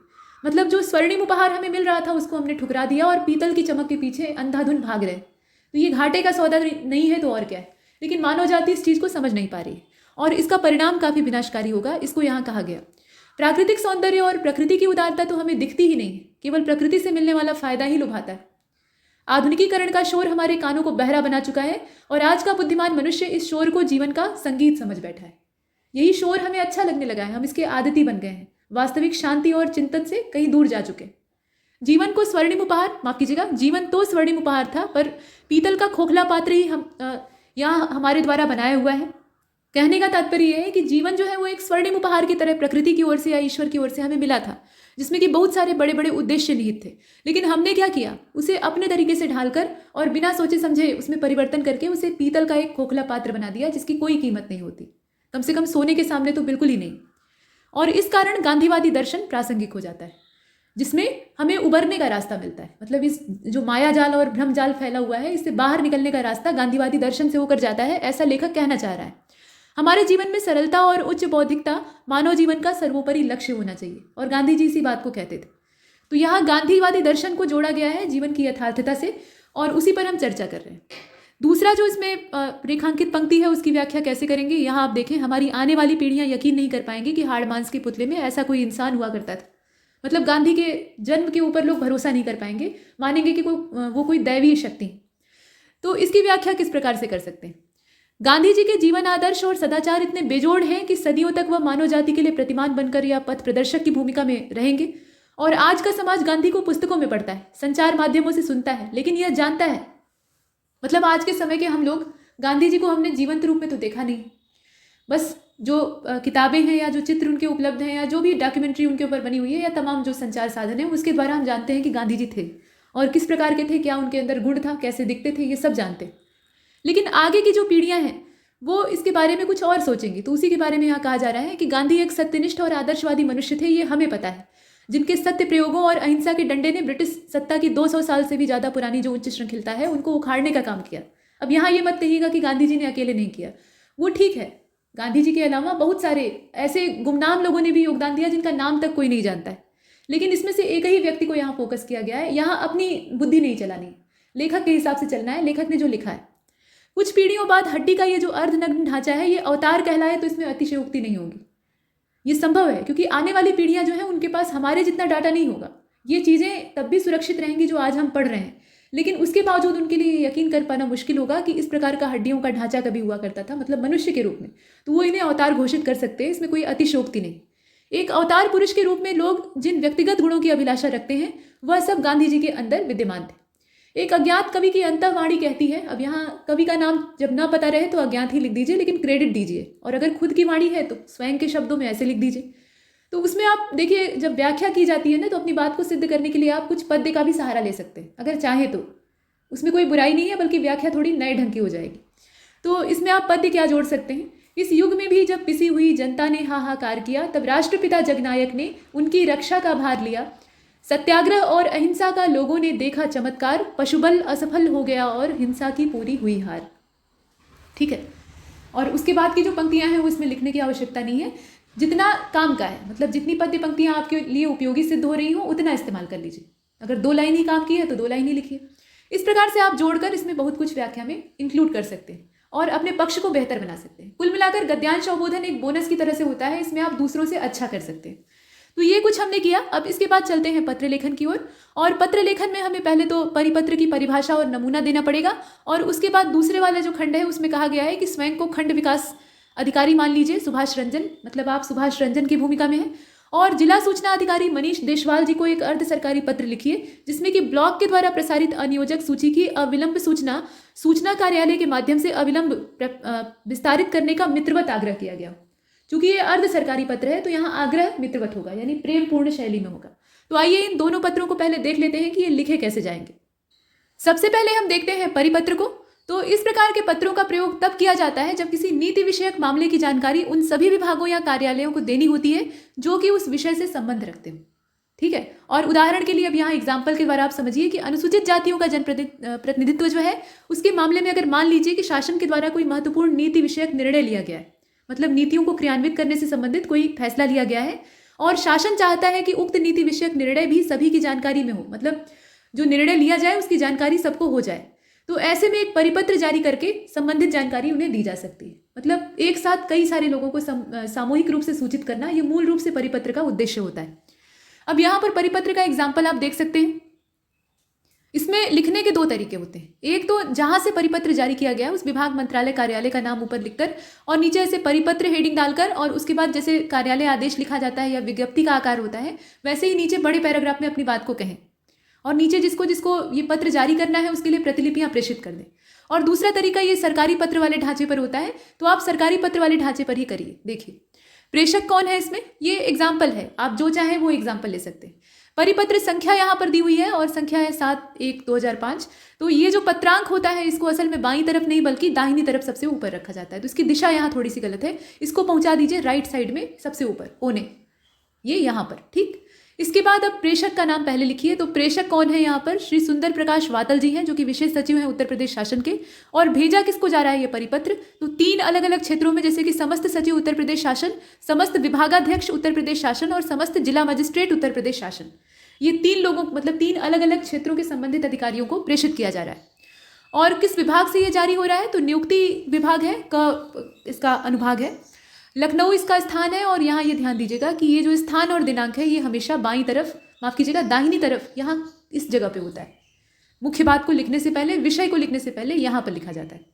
मतलब जो स्वर्णिम उपहार हमें मिल रहा था उसको हमने ठुकरा दिया और पीतल की चमक के पीछे अंधाधुन भाग रहे। तो ये घाटे का सौदा नहीं है तो और क्या है। लेकिन मानव जाति इस चीज़ को समझ नहीं पा रही और इसका परिणाम काफ़ी विनाशकारी होगा। इसको यहाँ कहा गया प्राकृतिक सौंदर्य और प्रकृति की उदारता तो हमें दिखती ही नहीं है, केवल प्रकृति से मिलने वाला फायदा ही लुभाता है। आधुनिकीकरण का शोर हमारे कानों को बहरा बना चुका है और आज का बुद्धिमान मनुष्य इस शोर को जीवन का संगीत समझ बैठा है। यही शोर हमें अच्छा लगने लगा है, हम इसके आदती बन गए हैं, वास्तविक शांति और चिंतन से कहीं दूर जा चुके। जीवन को स्वर्णिम उपहार, माफ कीजिएगा, जीवन तो स्वर्णिम उपहार था, पर पीतल का खोखला पात्र ही हम यहाँ हमारे द्वारा बनाया हुआ है। कहने का तात्पर्य यह है कि जीवन जो है वो एक स्वर्णिम उपहार की तरह प्रकृति की ओर से या ईश्वर की ओर से हमें मिला था, जिसमें कि बहुत सारे बड़े बड़े उद्देश्य निहित थे। लेकिन हमने क्या किया, उसे अपने तरीके से ढालकर और बिना सोचे समझे उसमें परिवर्तन करके उसे पीतल का एक खोखला पात्र बना दिया, जिसकी कोई कीमत नहीं होती, कम से कम सोने के सामने तो बिल्कुल ही नहीं। और इस कारण गांधीवादी दर्शन प्रासंगिक हो जाता है, जिसमें हमें उबरने का रास्ता मिलता है। मतलब इस जो माया जाल और भ्रम जाल फैला हुआ है, इससे बाहर निकलने का रास्ता गांधीवादी दर्शन से होकर जाता है, ऐसा लेखक कहना चाह रहा है। हमारे जीवन में सरलता और उच्च बौद्धिकता मानव जीवन का सर्वोपरि लक्ष्य होना चाहिए, और गांधी जी इसी बात को कहते थे। तो यहाँ गांधीवादी दर्शन को जोड़ा गया है जीवन की यथार्थता से, और उसी पर हम चर्चा कर रहे हैं। दूसरा जो इसमें रेखांकित पंक्ति है उसकी व्याख्या कैसे करेंगे, यहाँ आप देखें, हमारी आने वाली पीढ़ियां यकीन नहीं कर पाएंगी कि हाड़ मांस के पुतले में ऐसा कोई इंसान हुआ करता था। मतलब गांधी के जन्म के ऊपर लोग भरोसा नहीं कर पाएंगे, मानेंगे कि वो कोई दैवीय शक्ति। तो इसकी व्याख्या किस प्रकार से कर सकते हैं? गांधी जी के जीवन आदर्श और सदाचार इतने बेजोड़ हैं कि सदियों तक वह मानव जाति के लिए प्रतिमान बनकर या पथ प्रदर्शक की भूमिका में रहेंगे। और आज का समाज गांधी को पुस्तकों में पढ़ता है, संचार माध्यमों से सुनता है, लेकिन यह जानता है, मतलब आज के समय के हम लोग गांधी जी को हमने जीवंत रूप में तो देखा नहीं। बस जो किताबें हैं या जो चित्र उनके उपलब्ध हैं या जो भी डॉक्यूमेंट्री उनके ऊपर बनी हुई है या तमाम जो संचार साधन है उसके द्वारा हम जानते हैं कि गांधी जी थे और किस प्रकार के थे, क्या उनके अंदर गुण था, कैसे दिखते थे, ये सब जानते हैं। लेकिन आगे की जो पीढ़ियां हैं वो इसके बारे में कुछ और सोचेंगी। तो उसी के बारे में यहाँ कहा जा रहा है कि गांधी एक सत्यनिष्ठ और आदर्शवादी मनुष्य थे, ये हमें पता है, जिनके सत्य प्रयोगों और अहिंसा के डंडे ने ब्रिटिश सत्ता की 200 साल से भी ज़्यादा पुरानी जो उच्च श्रृंखलता है उनको उखाड़ने का काम किया। अब यहाँ ये मत कहिएगा कि गांधी जी ने अकेले नहीं किया, वो ठीक है, गांधी जी के अलावा बहुत सारे ऐसे गुमनाम लोगों ने भी योगदान दिया जिनका नाम तक कोई नहीं जानता है। लेकिन इसमें से एक ही व्यक्ति को यहाँ फोकस किया गया है। यहाँ अपनी बुद्धि नहीं चलानी, लेखक के हिसाब से चलना है, लेखक ने जो लिखा है। कुछ पीढ़ियों बाद हड्डी का ये जो अर्धनग्न ढांचा है ये अवतार कहलाए तो इसमें अतिशयोक्ति नहीं होगी। ये संभव है क्योंकि आने वाली पीढ़ियां जो हैं उनके पास हमारे जितना डाटा नहीं होगा। ये चीज़ें तब भी सुरक्षित रहेंगी जो आज हम पढ़ रहे हैं, लेकिन उसके बावजूद उनके लिए यकीन कर पाना मुश्किल होगा कि इस प्रकार का हड्डियों का ढांचा कभी हुआ करता था, मतलब मनुष्य के रूप में। तो वो इन्हें अवतार घोषित कर सकते हैं, इसमें कोई अतिशयोक्ति नहीं। एक अवतार पुरुष के रूप में लोग जिन व्यक्तिगत गुणों की अभिलाषा रखते हैं वह सब गांधी जी के अंदर विद्यमान थे। एक अज्ञात कवि की अंतःवाणी कहती है, अब यहाँ कवि का नाम जब ना पता रहे तो अज्ञात ही लिख दीजिए, लेकिन क्रेडिट दीजिए, और अगर खुद की वाणी है तो स्वयं के शब्दों में ऐसे लिख दीजिए। तो उसमें आप देखिए, जब व्याख्या की जाती है ना तो अपनी बात को सिद्ध करने के लिए आप कुछ पद्य का भी सहारा ले सकते हैं अगर चाहे तो। उसमें कोई बुराई नहीं है, बल्कि व्याख्या थोड़ी नए ढंग की हो जाएगी। तो इसमें आप पद्य क्या जोड़ सकते हैं? इस युग में भी जब पिसी हुई जनता ने हाहाकार किया, तब राष्ट्रपिता जगनायक ने उनकी रक्षा का भार लिया। सत्याग्रह और अहिंसा का लोगों ने देखा चमत्कार, पशुबल असफल हो गया और हिंसा की पूरी हुई हार। ठीक है, और उसके बाद की जो पंक्तियां हैं वो इसमें लिखने की आवश्यकता नहीं है। जितना काम का है, मतलब जितनी पद्य पंक्तियां आपके लिए उपयोगी सिद्ध हो रही हो उतना इस्तेमाल कर लीजिए। अगर 2 लाइन ही काम की है तो 2 लाइन ही लिखिए। इस प्रकार से आप जोड़कर इसमें बहुत कुछ व्याख्या में इंक्लूड कर सकते हैं और अपने पक्ष को बेहतर बना सकते हैं। कुल मिलाकर गद्यांश अवबोधन एक बोनस की तरह से होता है, इसमें आप दूसरों से अच्छा कर सकते हैं। तो ये कुछ हमने किया। अब इसके बाद चलते हैं पत्र लेखन की ओर। और पत्र लेखन में हमें पहले तो परिपत्र की परिभाषा और नमूना देना पड़ेगा, और उसके बाद दूसरे वाला जो खंड है उसमें कहा गया है कि स्वयं को खंड विकास अधिकारी मान लीजिए सुभाष रंजन, मतलब आप सुभाष रंजन की भूमिका में हैं, और जिला सूचना अधिकारी मनीष देशवाल जी को एक अर्ध सरकारी पत्र लिखिए जिसमें कि ब्लॉक के द्वारा प्रसारित अनियोजक सूची की अविलंब सूचना कार्यालय के माध्यम से अविलंब विस्तारित करने का मित्रवत आग्रह किया गया। चूंकि ये अर्ध सरकारी पत्र है तो यहाँ आग्रह मित्रवत होगा, यानी प्रेमपूर्ण शैली में होगा। तो आइए इन दोनों पत्रों को पहले देख लेते हैं कि ये लिखे कैसे जाएंगे। सबसे पहले हम देखते हैं परिपत्र को। तो इस प्रकार के पत्रों का प्रयोग तब किया जाता है जब किसी नीति विषयक मामले की जानकारी उन सभी विभागों या कार्यालयों को देनी होती है जो कि उस विषय से संबंध रखते हो। ठीक है, और उदाहरण के लिए अब यहाँ एग्जाम्पल के द्वारा आप समझिए कि अनुसूचित जातियों का प्रतिनिधित्व जो है उसके मामले में अगर मान लीजिए कि शासन के द्वारा कोई महत्वपूर्ण नीति विषयक निर्णय लिया गया है, मतलब नीतियों को क्रियान्वित करने से संबंधित कोई फैसला लिया गया है और शासन चाहता है कि उक्त नीति विषयक निर्णय भी सभी की जानकारी में हो, मतलब जो निर्णय लिया जाए उसकी जानकारी सबको हो जाए, तो ऐसे में एक परिपत्र जारी करके संबंधित जानकारी उन्हें दी जा सकती है। मतलब एक साथ कई सारे लोगों को सामूहिक रूप से सूचित करना, ये मूल रूप से परिपत्र का उद्देश्य होता है। अब यहाँ पर परिपत्र का एग्जाम्पल आप देख सकते हैं। इसमें लिखने के 2 तरीके होते हैं। एक तो जहाँ से परिपत्र जारी किया गया है उस विभाग मंत्रालय कार्यालय का नाम ऊपर लिखकर और नीचे ऐसे परिपत्र हेडिंग डालकर, और उसके बाद जैसे कार्यालय आदेश लिखा जाता है या विज्ञप्ति का आकार होता है वैसे ही नीचे बड़े पैराग्राफ में अपनी बात को कहें, और नीचे जिसको जिसको ये पत्र जारी करना है उसके लिए प्रतिलिपियां प्रेषित कर दें। और दूसरा तरीका ये सरकारी पत्र वाले ढांचे पर होता है, तो आप सरकारी पत्र वाले ढांचे पर ही करिए। देखिए प्रेषक कौन है इसमें, ये एग्जाम्पल है, आप जो चाहें वो एग्जाम्पल ले सकते हैं। परिपत्र संख्या यहाँ पर दी हुई है और संख्या है 7/1/2005। तो ये जो पत्रांक होता है इसको असल में बाईं तरफ नहीं बल्कि दाहिनी तरफ सबसे ऊपर रखा जाता है, तो इसकी दिशा यहाँ थोड़ी सी गलत है, इसको पहुँचा दीजिए राइट साइड में सबसे ऊपर कोने, ये यहाँ पर। ठीक, इसके बाद अब प्रेषक का नाम पहले लिखिए। तो प्रेषक कौन है यहाँ पर? श्री सुंदर प्रकाश वातल जी हैं, जो कि विशेष सचिव हैं उत्तर प्रदेश शासन के। और भेजा किसको जा रहा है ये परिपत्र? तो 3 अलग अलग क्षेत्रों में, जैसे कि समस्त सचिव उत्तर प्रदेश शासन, समस्त विभागाध्यक्ष उत्तर प्रदेश शासन और समस्त जिला मजिस्ट्रेट उत्तर प्रदेश शासन, ये 3 लोगों, मतलब 3 अलग अलग क्षेत्रों के संबंधित अधिकारियों को प्रेषित किया जा रहा है। और किस विभाग से ये जारी हो रहा है? तो नियुक्ति विभाग है का इसका अनुभाग है। लखनऊ इसका स्थान है। और यहाँ ये ध्यान दीजिएगा कि ये जो स्थान और दिनांक है ये हमेशा बाईं तरफ, माफ कीजिएगा दाहिनी तरफ, यहाँ इस जगह पे होता है। मुख्य बात को लिखने से पहले, विषय को लिखने से पहले यहाँ पर लिखा जाता है।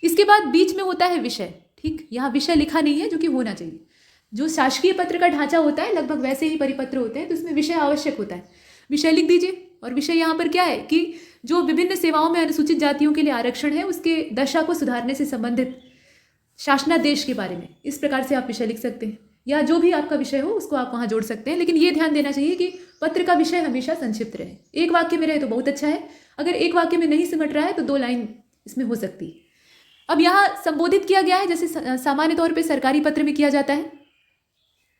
इसके बाद बीच में होता है विषय। ठीक, यहाँ विषय लिखा नहीं है, जो कि होना चाहिए। जो शासकीय पत्र का ढांचा होता है लगभग वैसे ही परिपत्र होते हैं, तो इसमें विषय आवश्यक होता है। विषय लिख दीजिए। और विषय यहाँ पर क्या है कि जो विभिन्न सेवाओं में अनुसूचित जातियों के लिए आरक्षण है उसके दशा को सुधारने से संबंधित शासनादेश के बारे में, इस प्रकार से आप विषय लिख सकते हैं। या जो भी आपका विषय हो उसको आप वहाँ जोड़ सकते हैं। लेकिन ये ध्यान देना चाहिए कि पत्र का विषय हमेशा संक्षिप्त रहे। एक वाक्य में रहे तो बहुत अच्छा है, अगर एक वाक्य में नहीं सिमट रहा है तो 2 लाइन इसमें हो सकती है। अब यहाँ संबोधित किया गया है जैसे सामान्य तौर पर सरकारी पत्र में किया जाता है।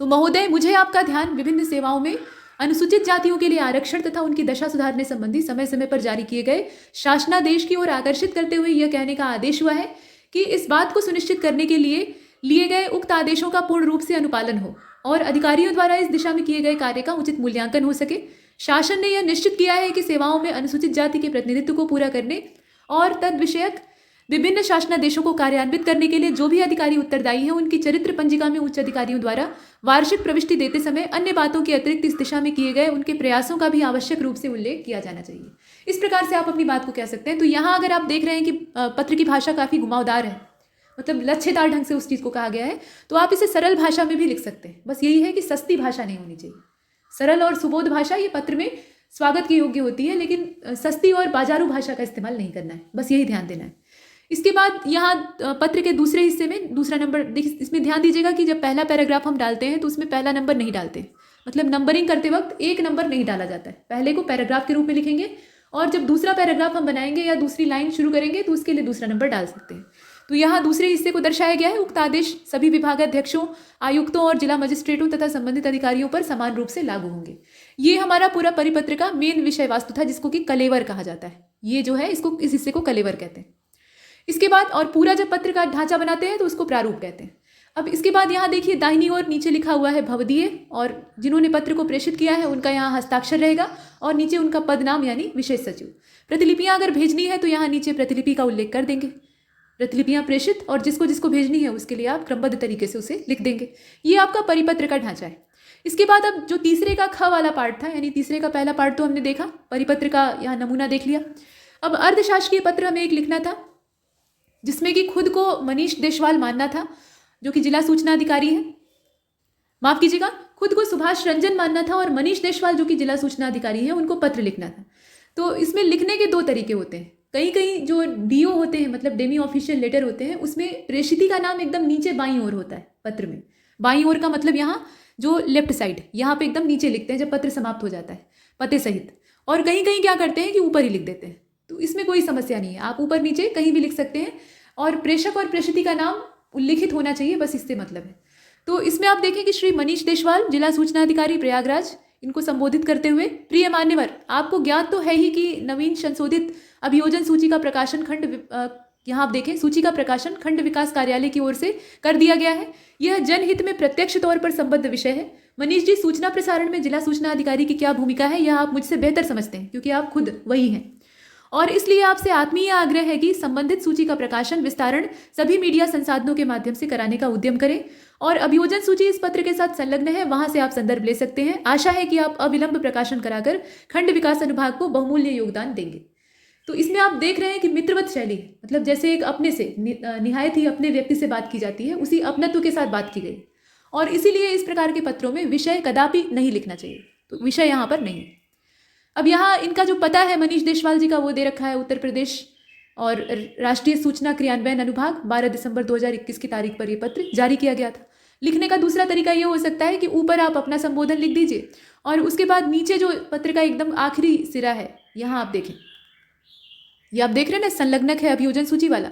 तो महोदय, मुझे आपका ध्यान विभिन्न सेवाओं में अनुसूचित जातियों के लिए आरक्षण तथा उनकी दशा सुधारने संबंधी समय समय पर जारी किए गए शासनादेश की ओर आकर्षित करते हुए यह कहने का आदेश हुआ है कि इस बात को सुनिश्चित करने के लिए लिए गए उक्त आदेशों का पूर्ण रूप से अनुपालन हो और अधिकारियों द्वारा इस दिशा में किए गए कार्य का उचित मूल्यांकन हो सके। शासन ने यह निश्चित किया है कि सेवाओं में अनुसूचित जाति के प्रतिनिधित्व को पूरा करने और तद विषयक विभिन्न शासनादेशों को कार्यान्वित करने के लिए जो भी अधिकारी उत्तरदायी हैं उनकी चरित्र पंजिका में उच्च अधिकारियों द्वारा वार्षिक प्रविष्टि देते समय अन्य बातों के अतिरिक्त इस दिशा में किए गए उनके प्रयासों का भी आवश्यक रूप से उल्लेख किया जाना चाहिए। इस प्रकार से आप अपनी बात को कह सकते हैं। तो यहाँ अगर आप देख रहे हैं कि पत्र की भाषा काफ़ी घुमावदार है, मतलब लच्छेदार ढंग से उस चीज़ को कहा गया है, तो आप इसे सरल भाषा में भी लिख सकते हैं। बस यही है कि सस्ती भाषा नहीं होनी चाहिए। सरल और सुबोध भाषा ये पत्र में स्वागत के योग्य होती है, लेकिन सस्ती और बाजारू भाषा का इस्तेमाल नहीं करना है, बस यही ध्यान देना है। इसके बाद यहाँ पत्र के दूसरे हिस्से में दूसरा नंबर, देखिए इसमें ध्यान दीजिएगा कि जब पहला पैराग्राफ हम डालते हैं तो उसमें पहला नंबर नहीं डालते, मतलब नंबरिंग करते वक्त 1 नंबर नहीं डाला जाता है। पहले को पैराग्राफ के रूप में लिखेंगे और जब दूसरा पैराग्राफ हम बनाएंगे या दूसरी लाइन शुरू करेंगे तो उसके लिए दूसरा नंबर डाल सकते हैं। तो यहाँ दूसरे हिस्से को दर्शाया गया है। उक्त आदेश सभी विभागाध्यक्षों, आयुक्तों और जिला मजिस्ट्रेटों तथा संबंधित अधिकारियों पर समान रूप से लागू होंगे। ये हमारा पूरा परिपत्र का मेन विषय वस्तु था, जिसको कि कलेवर कहा जाता है। ये जो है इसको, इस हिस्से को कलेवर कहते हैं। इसके बाद और पूरा जब पत्र का ढांचा बनाते हैं तो उसको प्रारूप कहते हैं। अब इसके बाद यहाँ देखिए दाहिनी ओर नीचे लिखा हुआ है भवदीय, और जिन्होंने पत्र को प्रेषित किया है उनका यहाँ हस्ताक्षर रहेगा और नीचे उनका पद नाम यानी विशेष सचिव। प्रतिलिपियाँ अगर भेजनी है तो यहाँ नीचे प्रतिलिपि का उल्लेख कर देंगे। प्रतिलिपियाँ प्रेषित और जिसको जिसको भेजनी है उसके लिए आप क्रमबद्ध तरीके से उसे लिख देंगे। ये आपका परिपत्र का ढांचा है। इसके बाद अब जो तीसरे का ख वाला पार्ट था, यानी तीसरे का पहला पार्ट तो हमने देखा, परिपत्र का यहाँ नमूना देख लिया। अब अर्धशासकीय पत्र हमें एक लिखना था जिसमें कि खुद को मनीष देशवाल मानना था, जो कि जिला सूचना अधिकारी है। माफ कीजिएगा, खुद को सुभाष रंजन मानना था और मनीष देशवाल जो कि जिला सूचना अधिकारी है उनको पत्र लिखना था। तो इसमें लिखने के 2 तरीके होते हैं। कहीं जो डीओ होते हैं, मतलब डेमी ऑफिशियल लेटर होते हैं, उसमें प्रेषिती का नाम एकदम नीचे बाईं ओर होता है पत्र में। बाईं ओर का मतलब यहाँ जो लेफ्ट साइड, यहाँ पे एकदम नीचे लिखते हैं जब पत्र समाप्त हो जाता है पते सहित। और कहीं क्या करते हैं कि ऊपर ही लिख देते हैं। तो इसमें कोई समस्या नहीं है, आप ऊपर नीचे कहीं भी लिख सकते हैं और प्रेषक और प्रेषिती का नाम उल्लिखित होना चाहिए, बस इससे मतलब है। तो इसमें आप देखें कि श्री मनीष देशवाल, जिला सूचना अधिकारी प्रयागराज, इनको संबोधित करते हुए, प्रिय मान्यवर, आपको ज्ञात तो है ही कि नवीन संशोधित अभियोजन सूची का प्रकाशन यहाँ आप देखें, सूची का प्रकाशन खंड विकास कार्यालय की ओर से कर दिया गया है। यह जनहित में प्रत्यक्ष तौर पर संबद्ध विषय है। मनीष जी, सूचना प्रसारण में जिला सूचना अधिकारी की क्या भूमिका है यह आप मुझसे बेहतर समझते हैं, क्योंकि आप खुद वही हैं, और इसलिए आपसे आत्मीय आग्रह है कि संबंधित सूची का प्रकाशन विस्तारण सभी मीडिया संसाधनों के माध्यम से कराने का उद्यम करें। और अभियोजन सूची इस पत्र के साथ संलग्न है, वहां से आप संदर्भ ले सकते हैं। आशा है कि आप अविलंब प्रकाशन कराकर खंड विकास अनुभाग को बहुमूल्य योगदान देंगे। तो इसमें आप देख रहे हैं कि मित्रवत शैली, मतलब जैसे एक अपने से निहायत ही अपने व्यक्ति से बात की जाती है, उसी अपनत्व के साथ बात की गई, और इसीलिए इस प्रकार के पत्रों में विषय कदापि नहीं लिखना चाहिए। तो विषय यहाँ पर नहीं है। अब यहाँ इनका जो पता है मनीष देशवाल जी का, वो दे रखा है उत्तर प्रदेश और राष्ट्रीय सूचना क्रियान्वयन अनुभाग, 12 दिसंबर 2021 की तारीख पर ये पत्र जारी किया गया था। लिखने का दूसरा तरीका ये हो सकता है कि ऊपर आप अपना संबोधन लिख दीजिए और उसके बाद नीचे जो पत्र का एकदम आखिरी सिरा है, यहाँ आप देखें, ये आप देख रहे हैं ना, संलग्नक है अभियोजन सूची वाला,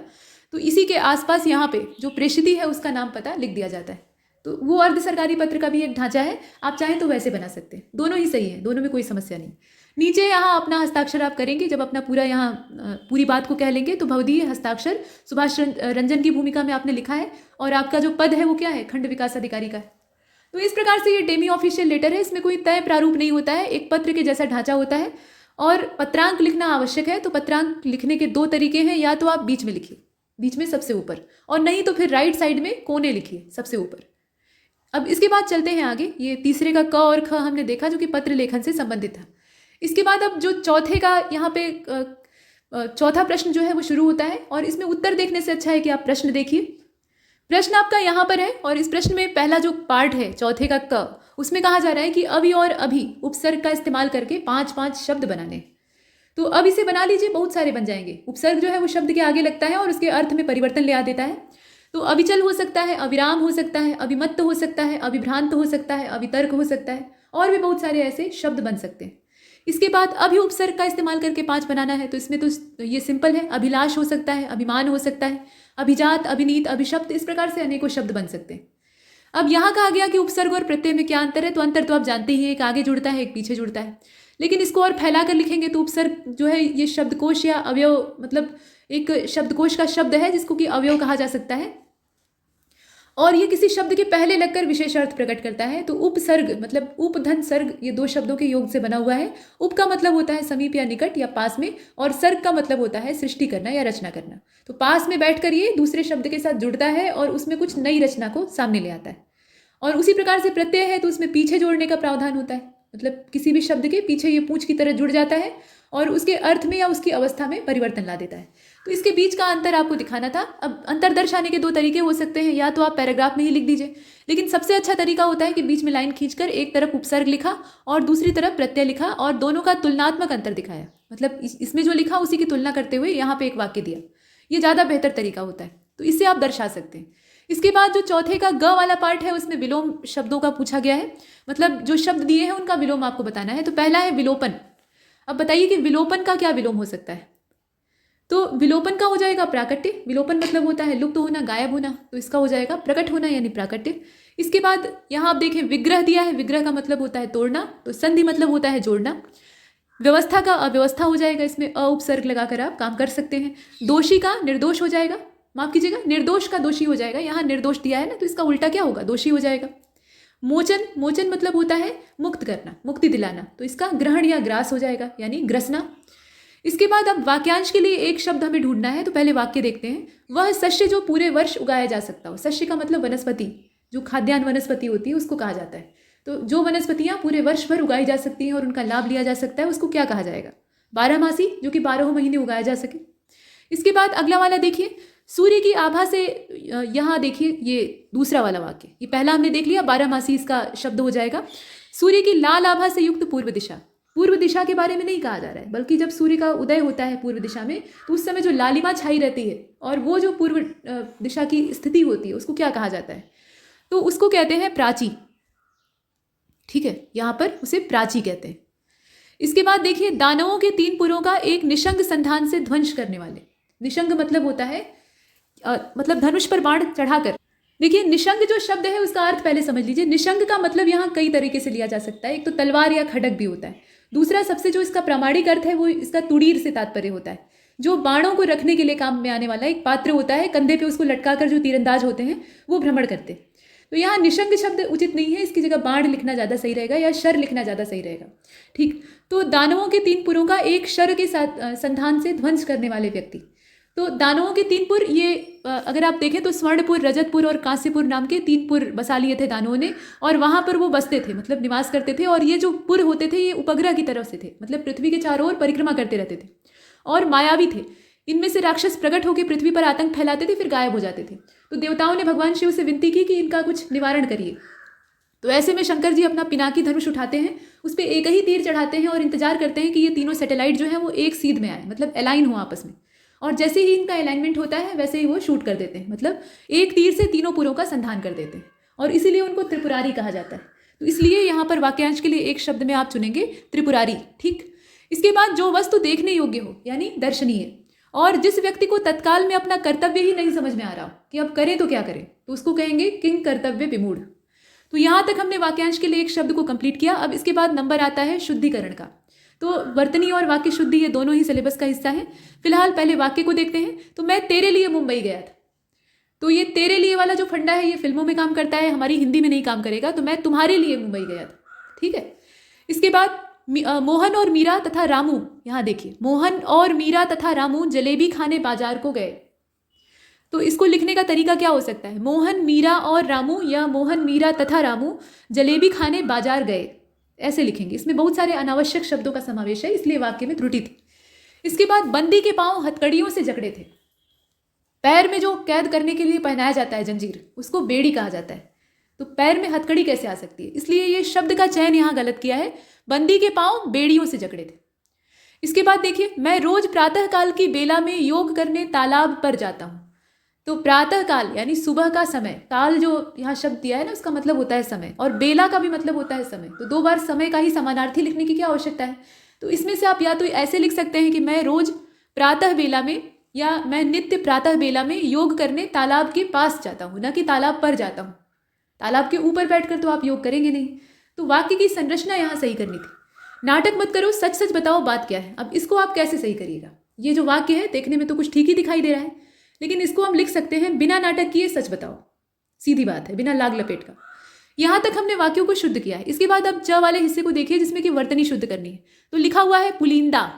तो इसी के आसपास यहाँ पे जो प्रेषिती है उसका नाम पता लिख दिया जाता है। तो वो अर्ध सरकारी पत्र का भी एक ढांचा है, आप चाहें तो वैसे बना सकते हैं। दोनों ही सही है, दोनों में कोई समस्या नहीं। नीचे यहाँ अपना हस्ताक्षर आप करेंगे, जब अपना पूरा यहाँ पूरी बात को कह लेंगे तो भवदीय हस्ताक्षर सुभाष रंजन की भूमिका में आपने लिखा है, और आपका जो पद है वो क्या है, खंड विकास अधिकारी का है। तो इस प्रकार से ये डेमी ऑफिशियल लेटर है, इसमें कोई तय प्रारूप नहीं होता है, एक पत्र के जैसा ढांचा होता है। और पत्रांक लिखना आवश्यक है, तो पत्रांक लिखने के 2 तरीके हैं, या तो आप बीच में लिखिए, बीच में सबसे ऊपर, और नहीं तो फिर राइट साइड में कोने लिखिए सबसे ऊपर। अब इसके बाद चलते हैं आगे। ये तीसरे का क और ख हमने देखा जो कि पत्र लेखन से संबंधित था। इसके बाद अब जो चौथे का यहाँ पे चौथा प्रश्न जो है वो शुरू होता है, और इसमें उत्तर देखने से अच्छा है कि आप प्रश्न देखिए। प्रश्न आपका यहाँ पर है, और इस प्रश्न में पहला जो पार्ट है चौथे का क, उसमें कहा जा रहा है कि अभी और अभी उपसर्ग का इस्तेमाल करके 5-5 शब्द बनाने। तो अब इसे बना लीजिए, बहुत सारे बन जाएंगे। उपसर्ग जो है वो शब्द के आगे लगता है और उसके अर्थ में परिवर्तन ले आ देता है। तो अविचल हो सकता है, अविराम हो सकता है, अभिमत हो सकता है, अभिभ्रांत हो सकता है, अवितर्क हो सकता है, और भी बहुत सारे ऐसे शब्द बन सकते हैं। इसके बाद अभी उपसर्ग का इस्तेमाल करके 5 बनाना है, तो इसमें तो ये सिंपल है। अभिलाष हो सकता है, अभिमान हो सकता है, अभिजात, अभिनीत, अभिशप्त, इस प्रकार से अनेकों शब्द बन सकते हैं। अब यहाँ कहा गया कि उपसर्ग और प्रत्यय में क्या अंतर है, तो अंतर तो आप जानते ही हैं, एक आगे जुड़ता है, एक पीछे जुड़ता है। लेकिन इसको और फैला कर लिखेंगे तो उपसर्ग जो है ये शब्दकोश या अवयव, मतलब एक शब्दकोश का शब्द है जिसको कि अवयव कहा जा सकता है, और ये किसी शब्द के पहले लगकर विशेष अर्थ प्रकट करता है। तो उपसर्ग मतलब उप धन सर्ग, ये 2 शब्दों के योग से बना हुआ है। उप का मतलब होता है समीप या निकट या पास में, और सर्ग का मतलब होता है सृष्टि करना या रचना करना। तो पास में बैठकर ये दूसरे शब्द के साथ जुड़ता है और उसमें कुछ नई रचना को सामने ले आता है। और उसी प्रकार से प्रत्यय है तो उसमें पीछे जोड़ने का प्रावधान होता है, मतलब किसी भी शब्द के पीछे ये पूंछ की तरह जुड़ जाता है और उसके अर्थ में या उसकी अवस्था में परिवर्तन ला देता है। तो इसके बीच का अंतर आपको दिखाना था। अब अंतर दर्शाने के 2 तरीके हो सकते हैं, या तो आप पैराग्राफ में ही लिख दीजिए, लेकिन सबसे अच्छा तरीका होता है कि बीच में लाइन खींचकर एक तरफ उपसर्ग लिखा और दूसरी तरफ प्रत्यय लिखा और दोनों का तुलनात्मक अंतर दिखाया, मतलब इसमें जो लिखा उसी की तुलना करते हुए यहाँ पे एक वाक्य दिया। ये ज़्यादा बेहतर तरीका होता है, तो इससे आप दर्शा सकते हैं। इसके बाद जो चौथे का ग वाला पार्ट है उसमें विलोम शब्दों का पूछा गया है, मतलब जो शब्द दिए हैं उनका विलोम आपको बताना है। तो पहला है विलोपन। अब बताइए कि विलोपन का क्या विलोम हो सकता है। तो विलोपन का हो जाएगा प्राकट्य। विलोपन मतलब होता है लुप्त होना, गायब होना, तो इसका हो जाएगा प्रकट होना यानी प्राकट्य। इसके बाद यहाँ आप देखें विग्रह दिया है, विग्रह का मतलब होता है तोड़ना, तो संधि मतलब होता है जोड़ना। व्यवस्था का अव्यवस्था हो जाएगा, इसमें अ उपसर्ग लगाकर आप काम कर सकते हैं। दोषी का निर्दोष हो जाएगा, माफ कीजिएगा निर्दोष का दोषी हो जाएगा, यहाँ निर्दोष दिया है ना तो इसका उल्टा क्या होगा, दोषी हो जाएगा। मोचन, मोचन मतलब होता है मुक्त करना, मुक्ति दिलाना, तो इसका ग्रहण या ग्रास हो जाएगा यानी ग्रसना। इसके बाद अब वाक्यांश के लिए एक शब्द हमें ढूंढना है, तो पहले वाक्य देखते हैं। वह शस्य जो पूरे वर्ष उगाया जा सकता हो। शस्य का मतलब वनस्पति, जो खाद्यान्न वनस्पति होती है उसको कहा जाता है। तो जो वनस्पतियां पूरे वर्ष भर उगाई जा सकती हैं और उनका लाभ लिया जा सकता है उसको क्या कहा जाएगा, 12मासी, जो कि 12 महीने उगाया जा सके। इसके बाद अगला वाला देखिए, सूर्य की आभा से, यहाँ देखिए ये दूसरा वाला वाक्य, ये पहला हमने देख लिया, 12मासी इसका शब्द हो जाएगा। सूर्य की लाल आभा से युक्त पूर्व दिशा। पूर्व दिशा के बारे में नहीं कहा जा रहा है, बल्कि जब सूर्य का उदय होता है पूर्व दिशा में तो उस समय जो लालिमा छाई रहती है और वो जो पूर्व दिशा की स्थिति होती है उसको क्या कहा जाता है, तो उसको कहते हैं प्राची। ठीक है, यहाँ पर उसे प्राची कहते हैं। इसके बाद देखिए, दानवों के 3 पुरों का एक निशंग संधान से ध्वंस करने वाले। निशंग मतलब होता है मतलब धनुष पर बाण चढ़ाकर। देखिए निशंग जो शब्द है उसका अर्थ पहले समझ लीजिए। निशंग का मतलब यहाँ कई तरीके से लिया जा सकता है, एक तो तलवार या खड्ग भी होता है, दूसरा सबसे जो इसका प्रामाणिक अर्थ है वो इसका तुड़ीर से तात्पर्य होता है, जो बाणों को रखने के लिए काम में आने वाला एक पात्र होता है, कंधे पे उसको लटकाकर जो तीरंदाज होते हैं वो भ्रमण करते हैं। तो यहाँ निशंग शब्द उचित नहीं है, इसकी जगह बाण लिखना ज़्यादा सही रहेगा या शर लिखना ज़्यादा सही रहेगा। ठीक, तो दानवों के 3 पुरों का एक शर के साथ संधान से ध्वंस करने वाले व्यक्ति। तो दानवों के 3 पुर, ये अगर आप देखें तो स्वर्णपुर, रजतपुर और कांस्यपुर नाम के 3 पुर बसा लिए थे दानवों ने, और वहाँ पर वो बसते थे, मतलब निवास करते थे। और ये जो पुर होते थे ये उपग्रह की तरफ से थे, मतलब पृथ्वी के चारों ओर परिक्रमा करते रहते थे और मायावी थे। इनमें से राक्षस प्रकट होकर पृथ्वी पर आतंक फैलाते थे, फिर गायब हो जाते थे। तो देवताओं ने भगवान शिव से विनती की कि इनका कुछ निवारण करिए। तो ऐसे में शंकर जी अपना पिनाकी धनुष उठाते हैं, उस पर एक ही तीर चढ़ाते हैं और इंतजार करते हैं कि ये तीनों सैटेलाइट जो है वो एक सीध में आए, मतलब अलाइन हो आपस में। और जैसे ही इनका अलाइनमेंट होता है वैसे ही वो शूट कर देते हैं, मतलब एक तीर से 3 पुरों का संधान कर देते हैं, और इसीलिए उनको त्रिपुरारी कहा जाता है। तो इसलिए यहाँ पर वाक्यांश के लिए एक शब्द में आप चुनेंगे त्रिपुरारी। ठीक, इसके बाद जो वस्तु देखने योग्य हो यानी दर्शनीय, और जिस व्यक्ति को तत्काल में अपना कर्तव्य ही नहीं समझ में आ रहा हो कि अब करें तो क्या करें, तो उसको कहेंगे किंग कर्तव्य विमूढ़। तो यहाँ तक हमने वाक्यांश के लिए एक शब्द को कंप्लीट किया। अब इसके बाद नंबर आता है शुद्धिकरण का। तो वर्तनी और वाक्य शुद्धि ये दोनों ही सिलेबस का हिस्सा है। फिलहाल पहले वाक्य को देखते हैं। तो मैं तेरे लिए मुंबई गया था। तो ये तेरे लिए वाला जो फंडा है ये फिल्मों में काम करता है, हमारी हिंदी में नहीं काम करेगा। तो मैं तुम्हारे लिए मुंबई गया था, ठीक है। इसके बाद मोहन और मीरा तथा रामू, यहाँ देखिए, मोहन और मीरा तथा रामू जलेबी खाने बाजार को गए। तो इसको लिखने का तरीका क्या हो सकता है? मोहन, मीरा और रामू, या मोहन, मीरा तथा रामू जलेबी खाने बाजार गए, ऐसे लिखेंगे। इसमें बहुत सारे अनावश्यक शब्दों का समावेश है, इसलिए वाक्य में त्रुटि थी। इसके बाद बंदी के पांव हथकड़ियों से जकड़े थे। पैर में जो कैद करने के लिए पहनाया जाता है जंजीर, उसको बेड़ी कहा जाता है। तो पैर में हथकड़ी कैसे आ सकती है? इसलिए ये शब्द का चयन यहाँ गलत किया है। बंदी के पांव बेड़ियों से जकड़े थे। इसके बाद देखिए, मैं रोज प्रातः काल की बेला में योग करने तालाब पर जाता हूँ। तो प्रातः काल यानी सुबह का समय, काल जो यहाँ शब्द दिया है ना, उसका मतलब होता है समय, और बेला का भी मतलब होता है समय। तो 2 बार समय का ही समानार्थी लिखने की क्या आवश्यकता है? तो इसमें से आप या तो ऐसे लिख सकते हैं कि मैं रोज प्रातः बेला में, या मैं नित्य प्रातः बेला में योग करने तालाब के पास जाता हूँ, न कि तालाब पर जाता हूँ। तालाब के ऊपर बैठकर तो आप योग करेंगे नहीं। तो वाक्य की संरचना यहाँ सही करनी थी। नाटक मत करो, सच सच बताओ बात क्या है। अब इसको आप कैसे सही करिएगा? ये जो वाक्य है देखने में तो कुछ ठीक ही दिखाई दे रहा है, लेकिन इसको हम लिख सकते हैं बिना नाटक किए सच बताओ। सीधी बात है, बिना लाग लपेट का। यहाँ तक हमने वाक्यों को शुद्ध किया है। इसके बाद अब च वाले हिस्से को देखिए, जिसमें कि वर्तनी शुद्ध करनी है। तो लिखा हुआ है पुलिंदा।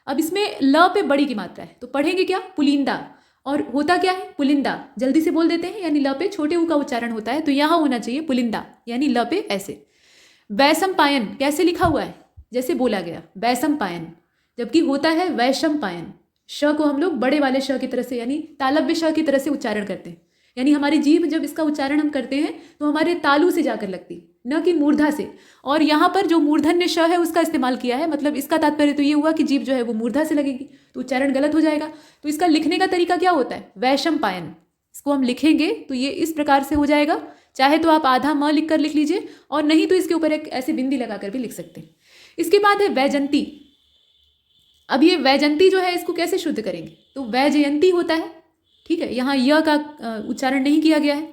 अब इसमें ल पे बड़ी की मात्रा है, तो पढ़ेंगे क्या? पुलिंदा। और होता क्या है? पुलिंदा। जल्दी से बोल देते हैं, यानी ल पे छोटे ऊ का उच्चारण होता है, तो यहाँ होना चाहिए पुलिंदा, यानी ल पे ऐसे। वैशंपायन कैसे लिखा हुआ है? जैसे बोला गया, वैशंपायन, जबकि होता है वैशंपायन। श को हम लोग बड़े वाले श की तरह से, यानी तालव्य श की तरह से उच्चारण करते हैं। यानी हमारी जीभ जब इसका उच्चारण हम करते हैं तो हमारे तालू से जाकर लगती, न कि मूर्धा से। और यहाँ पर जो मूर्धन्य श है उसका इस्तेमाल किया है, मतलब इसका तात्पर्य तो ये हुआ कि जीभ जो है वो मूर्धा से लगेगी, तो उच्चारण गलत हो जाएगा। तो इसका लिखने का तरीका क्या होता है? वैशंपायन। इसको हम लिखेंगे तो ये इस प्रकार से हो जाएगा। चाहे तो आप आधा म लिख कर लिख लीजिए, और नहीं तो इसके ऊपर एक ऐसे बिंदी लगाकर भी लिख सकते हैं। इसके बाद है वैजंती। अब ये वैजंती जो है इसको कैसे शुद्ध करेंगे? तो वैजयंती होता है, ठीक है। यहाँ य का उच्चारण नहीं किया गया है।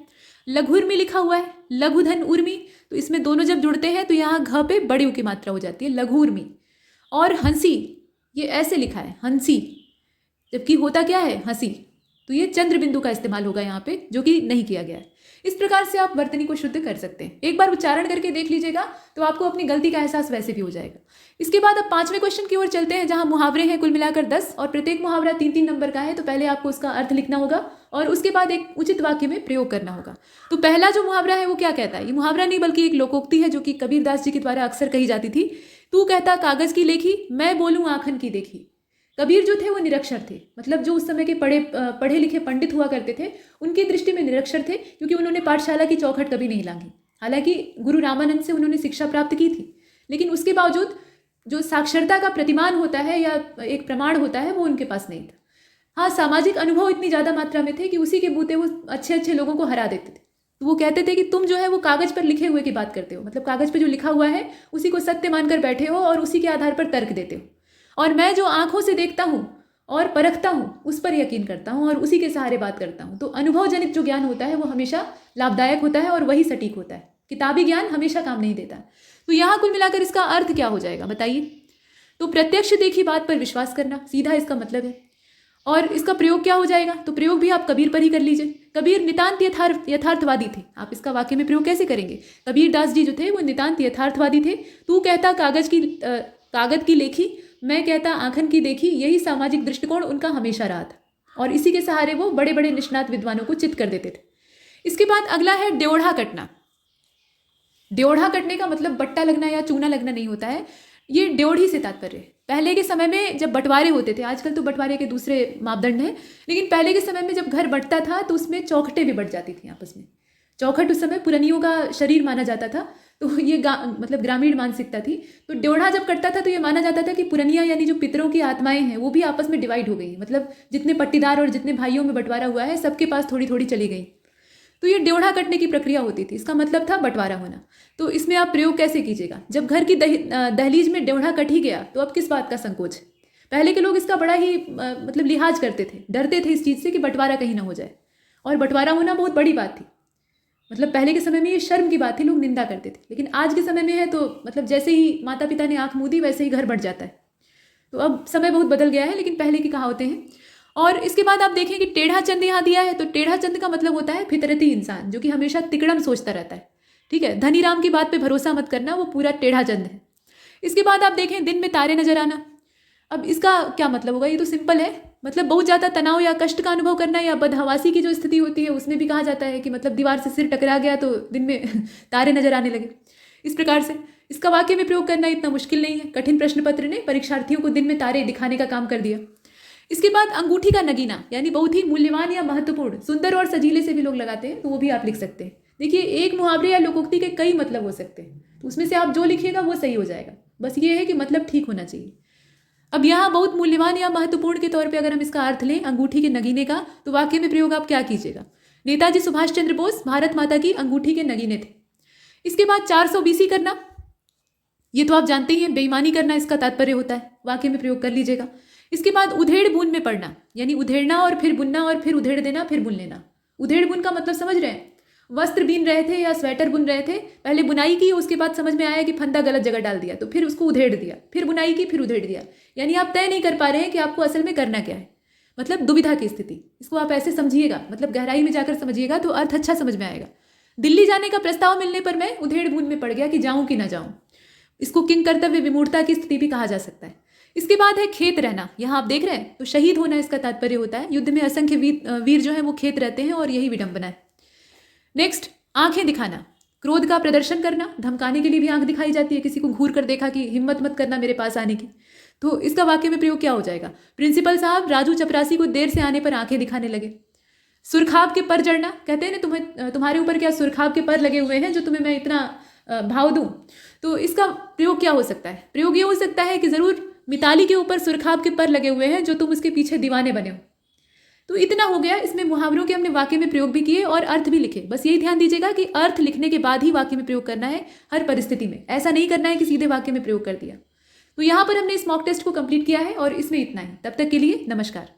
लघुर्मी लिखा हुआ है, लघुधन उर्मी, तो इसमें दोनों जब जुड़ते हैं तो यहाँ घ पे बड़ी ऊ की मात्रा हो जाती है, लघुर्मी। और हंसी, ये ऐसे लिखा है हंसी, जबकि होता क्या है? हंसी। तो ये चंद्र बिंदु का इस्तेमाल होगा यहाँ पे, जो कि नहीं किया गया है। इस प्रकार से आप वर्तनी को शुद्ध कर सकते हैं। एक बार उच्चारण करके देख लीजिएगा तो आपको अपनी गलती का एहसास वैसे भी हो जाएगा। इसके बाद अब 5वें क्वेश्चन की ओर चलते हैं, जहां मुहावरे हैं कुल मिलाकर 10, और प्रत्येक मुहावरा 3-3 नंबर का है। तो पहले आपको उसका अर्थ लिखना होगा और उसके बाद एक उचित वाक्य में प्रयोग करना होगा। तो पहला जो मुहावरा है वो क्या कहता है? ये मुहावरा नहीं बल्कि एक लोकोक्ति है, जो कि कबीरदास जी के द्वारा अक्सर कही जाती थी। तू कहता कागज की लेखी, मैं बोलूँ आँखन की देखी। कबीर जो थे वो निरक्षर थे, मतलब जो उस समय के पढ़े लिखे पंडित हुआ करते थे, उनकी दृष्टि में निरक्षर थे, क्योंकि उन्होंने पाठशाला की चौखट कभी नहीं लांघी। हालांकि गुरु रामानंद से उन्होंने शिक्षा प्राप्त की थी, लेकिन उसके बावजूद जो साक्षरता का प्रतिमान होता है या एक प्रमाण होता है वो उनके पास नहीं था। हाँ, सामाजिक अनुभव इतनी ज़्यादा मात्रा में थे कि उसी के बूते वो अच्छे अच्छे लोगों को हरा देते थे। तो वो कहते थे कि तुम जो है वो कागज़ पर लिखे हुए की बात करते हो, मतलब कागज़ पर जो लिखा हुआ है उसी को सत्य मानकर बैठे हो और उसी के आधार पर तर्क देते हो, और मैं जो आंखों से देखता हूँ और परखता हूँ उस पर यकीन करता हूँ और उसी के सहारे बात करता हूँ। तो अनुभव जनित जो ज्ञान होता है वो हमेशा लाभदायक होता है और वही सटीक होता है। किताबी ज्ञान हमेशा काम नहीं देता। तो यहाँ कुल मिलाकर इसका अर्थ क्या हो जाएगा बताइए? तो प्रत्यक्ष देखी बात पर विश्वास करना, सीधा इसका मतलब है। और इसका प्रयोग क्या हो जाएगा? तो प्रयोग भी आप कबीर पर ही कर लीजिए। कबीर नितांत यथार्थवादी थे। आप इसका वाक्य में प्रयोग कैसे करेंगे? कबीर दास जी जो थे वो नितांत यथार्थवादी थे। तू कहता कागज की लेखी, मैं कहता आंखन की देखी, यही सामाजिक दृष्टिकोण उनका हमेशा रहा था, और इसी के सहारे वो बड़े बड़े निष्णात विद्वानों को चित कर देते थे। इसके बाद अगला है ड्योढ़ा कटना। ड्योढ़ा कटने का मतलब बट्टा लगना या चूना लगना नहीं होता है, ये ड्योढ़ी से तात्पर्य है। पहले के समय में जब बंटवारे होते थे, आजकल तो बंटवारे के दूसरे मापदंड हैं, लेकिन पहले के समय में जब घर बंटता था तो उसमें चौखटें भी बंट जाती थी आपस में। चौखट उस समय पुरानियों का शरीर माना जाता था, तो ये मतलब ग्रामीण मानसिकता थी। तो ड्योढ़ा जब कटता था तो ये माना जाता था कि पुरनिया यानी जो पितरों की आत्माएं हैं वो भी आपस में डिवाइड हो गई, मतलब जितने पट्टीदार और जितने भाइयों में बंटवारा हुआ है सबके पास थोड़ी थोड़ी चली गई। तो ये ड्योढ़ा कटने की प्रक्रिया होती थी, इसका मतलब था बंटवारा होना। तो इसमें आप प्रयोग कैसे कीजिएगा? जब घर की दहलीज में ड्योढ़ा कट ही गया तो अब किस बात का संकोच? पहले के लोग इसका बड़ा ही मतलब लिहाज करते थे, डरते थे इस चीज़ से कि बंटवारा कहीं ना हो जाए, और बंटवारा होना बहुत बड़ी बात थी। मतलब पहले के समय में ये शर्म की बात थी, लोग निंदा करते थे, लेकिन आज के समय में है तो मतलब जैसे ही माता पिता ने आंख मूंदी वैसे ही घर बढ़ जाता है। तो अब समय बहुत बदल गया है, लेकिन पहले की कहावतें हैं। और इसके बाद आप देखें कि टेढ़ा चंद यहाँ दिया है, तो टेढ़ा चंद का मतलब होता है फितरती इंसान, जो कि हमेशा तिकड़म सोचता रहता है। ठीक है, धनीराम की बात पे भरोसा मत करना, वो पूरा टेढ़ा चंद है। इसके बाद आप देखें दिन में तारे नजर आना। अब इसका क्या मतलब होगा? ये तो सिंपल है, मतलब बहुत ज़्यादा तनाव या कष्ट का अनुभव करना या बदहवासी की जो स्थिति होती है उसमें भी कहा जाता है कि मतलब दीवार से सिर टकरा गया तो दिन में तारे नजर आने लगे। इस प्रकार से इसका वाक्य में प्रयोग करना इतना मुश्किल नहीं है। कठिन प्रश्न पत्र ने परीक्षार्थियों को दिन में तारे दिखाने का काम कर दिया। इसके बाद अंगूठी का नगीना, यानी बहुत ही मूल्यवान या महत्वपूर्ण, सुंदर और सजीले से भी लोग लगाते हैं, तो वो भी आप लिख सकते हैं। देखिए, एक मुहावरे या लोकोक्ति के कई मतलब हो सकते हैं, तो उसमें से आप जो लिखिएगा वो सही हो जाएगा। बस ये है कि मतलब ठीक होना चाहिए। अब यहाँ बहुत मूल्यवान या महत्वपूर्ण के तौर पे अगर हम इसका अर्थ लें अंगूठी के नगीने का, तो वाक्य में प्रयोग आप क्या कीजिएगा? नेताजी सुभाष चंद्र बोस भारत माता की अंगूठी के नगीने थे। इसके बाद 400 BC करना, ये तो आप जानते ही हैं, बेईमानी करना इसका तात्पर्य होता है, वाक्य में प्रयोग कर लीजिएगा। इसके बाद उधेड़ बुन में पढ़ना, यानी उधेड़ना और फिर बुनना और फिर उधेड़ देना फिर बुन लेना। उधेड़ बुन का मतलब समझ रहे हैं? वस्त्र बीन रहे थे या स्वेटर बुन रहे थे, पहले बुनाई की, उसके बाद समझ में आया कि फंदा गलत जगह डाल दिया, तो फिर उसको उधेड़ दिया, फिर बुनाई की, फिर उधेड़ दिया। यानी आप तय नहीं कर पा रहे हैं कि आपको असल में करना क्या है, मतलब दुविधा की स्थिति। इसको आप ऐसे समझिएगा, मतलब गहराई में जाकर समझिएगा तो अर्थ अच्छा समझ में आएगा। दिल्ली जाने का प्रस्ताव मिलने पर मैं उधेड़ बुन में पड़ गया कि जाऊं कि ना जाऊं। इसको किंग कर्तव्य विमूढ़ता की स्थिति भी कहा जा सकता है। इसके बाद है खेत रहना, यहाँ आप देख रहे हैं, तो शहीद होना इसका तात्पर्य होता है। युद्ध में असंख्य वीर जो है वो खेत रहते हैं और यही विडंबना है। नेक्स्ट, आंखें दिखाना, क्रोध का प्रदर्शन करना, धमकाने के लिए भी आंख दिखाई जाती है। किसी को घूर कर देखा कि हिम्मत मत करना मेरे पास आने की, तो इसका वाक्य में प्रयोग क्या हो जाएगा? प्रिंसिपल साहब राजू चपरासी को देर से आने पर आंखें दिखाने लगे। सुरखाब के पर जड़ना, कहते हैं ना तुम्हारे ऊपर क्या सुरखाब के पर लगे हुए हैं जो तुम्हें मैं इतना भाव दूं, तो इसका प्रयोग क्या हो सकता है? प्रयोग ये हो सकता है कि जरूर मिताली के ऊपर सुरखाब के पर लगे हुए हैं जो तुम उसके पीछे दीवाने बने हो। तो इतना हो गया। इसमें मुहावरों के हमने वाक्य में प्रयोग भी किए और अर्थ भी लिखे। बस यही ध्यान दीजिएगा कि अर्थ लिखने के बाद ही वाक्य में प्रयोग करना है हर परिस्थिति में, ऐसा नहीं करना है कि सीधे वाक्य में प्रयोग कर दिया। तो यहाँ पर हमने इस मॉक टेस्ट को कंप्लीट किया है और इसमें इतना ही। तब तक के लिए नमस्कार।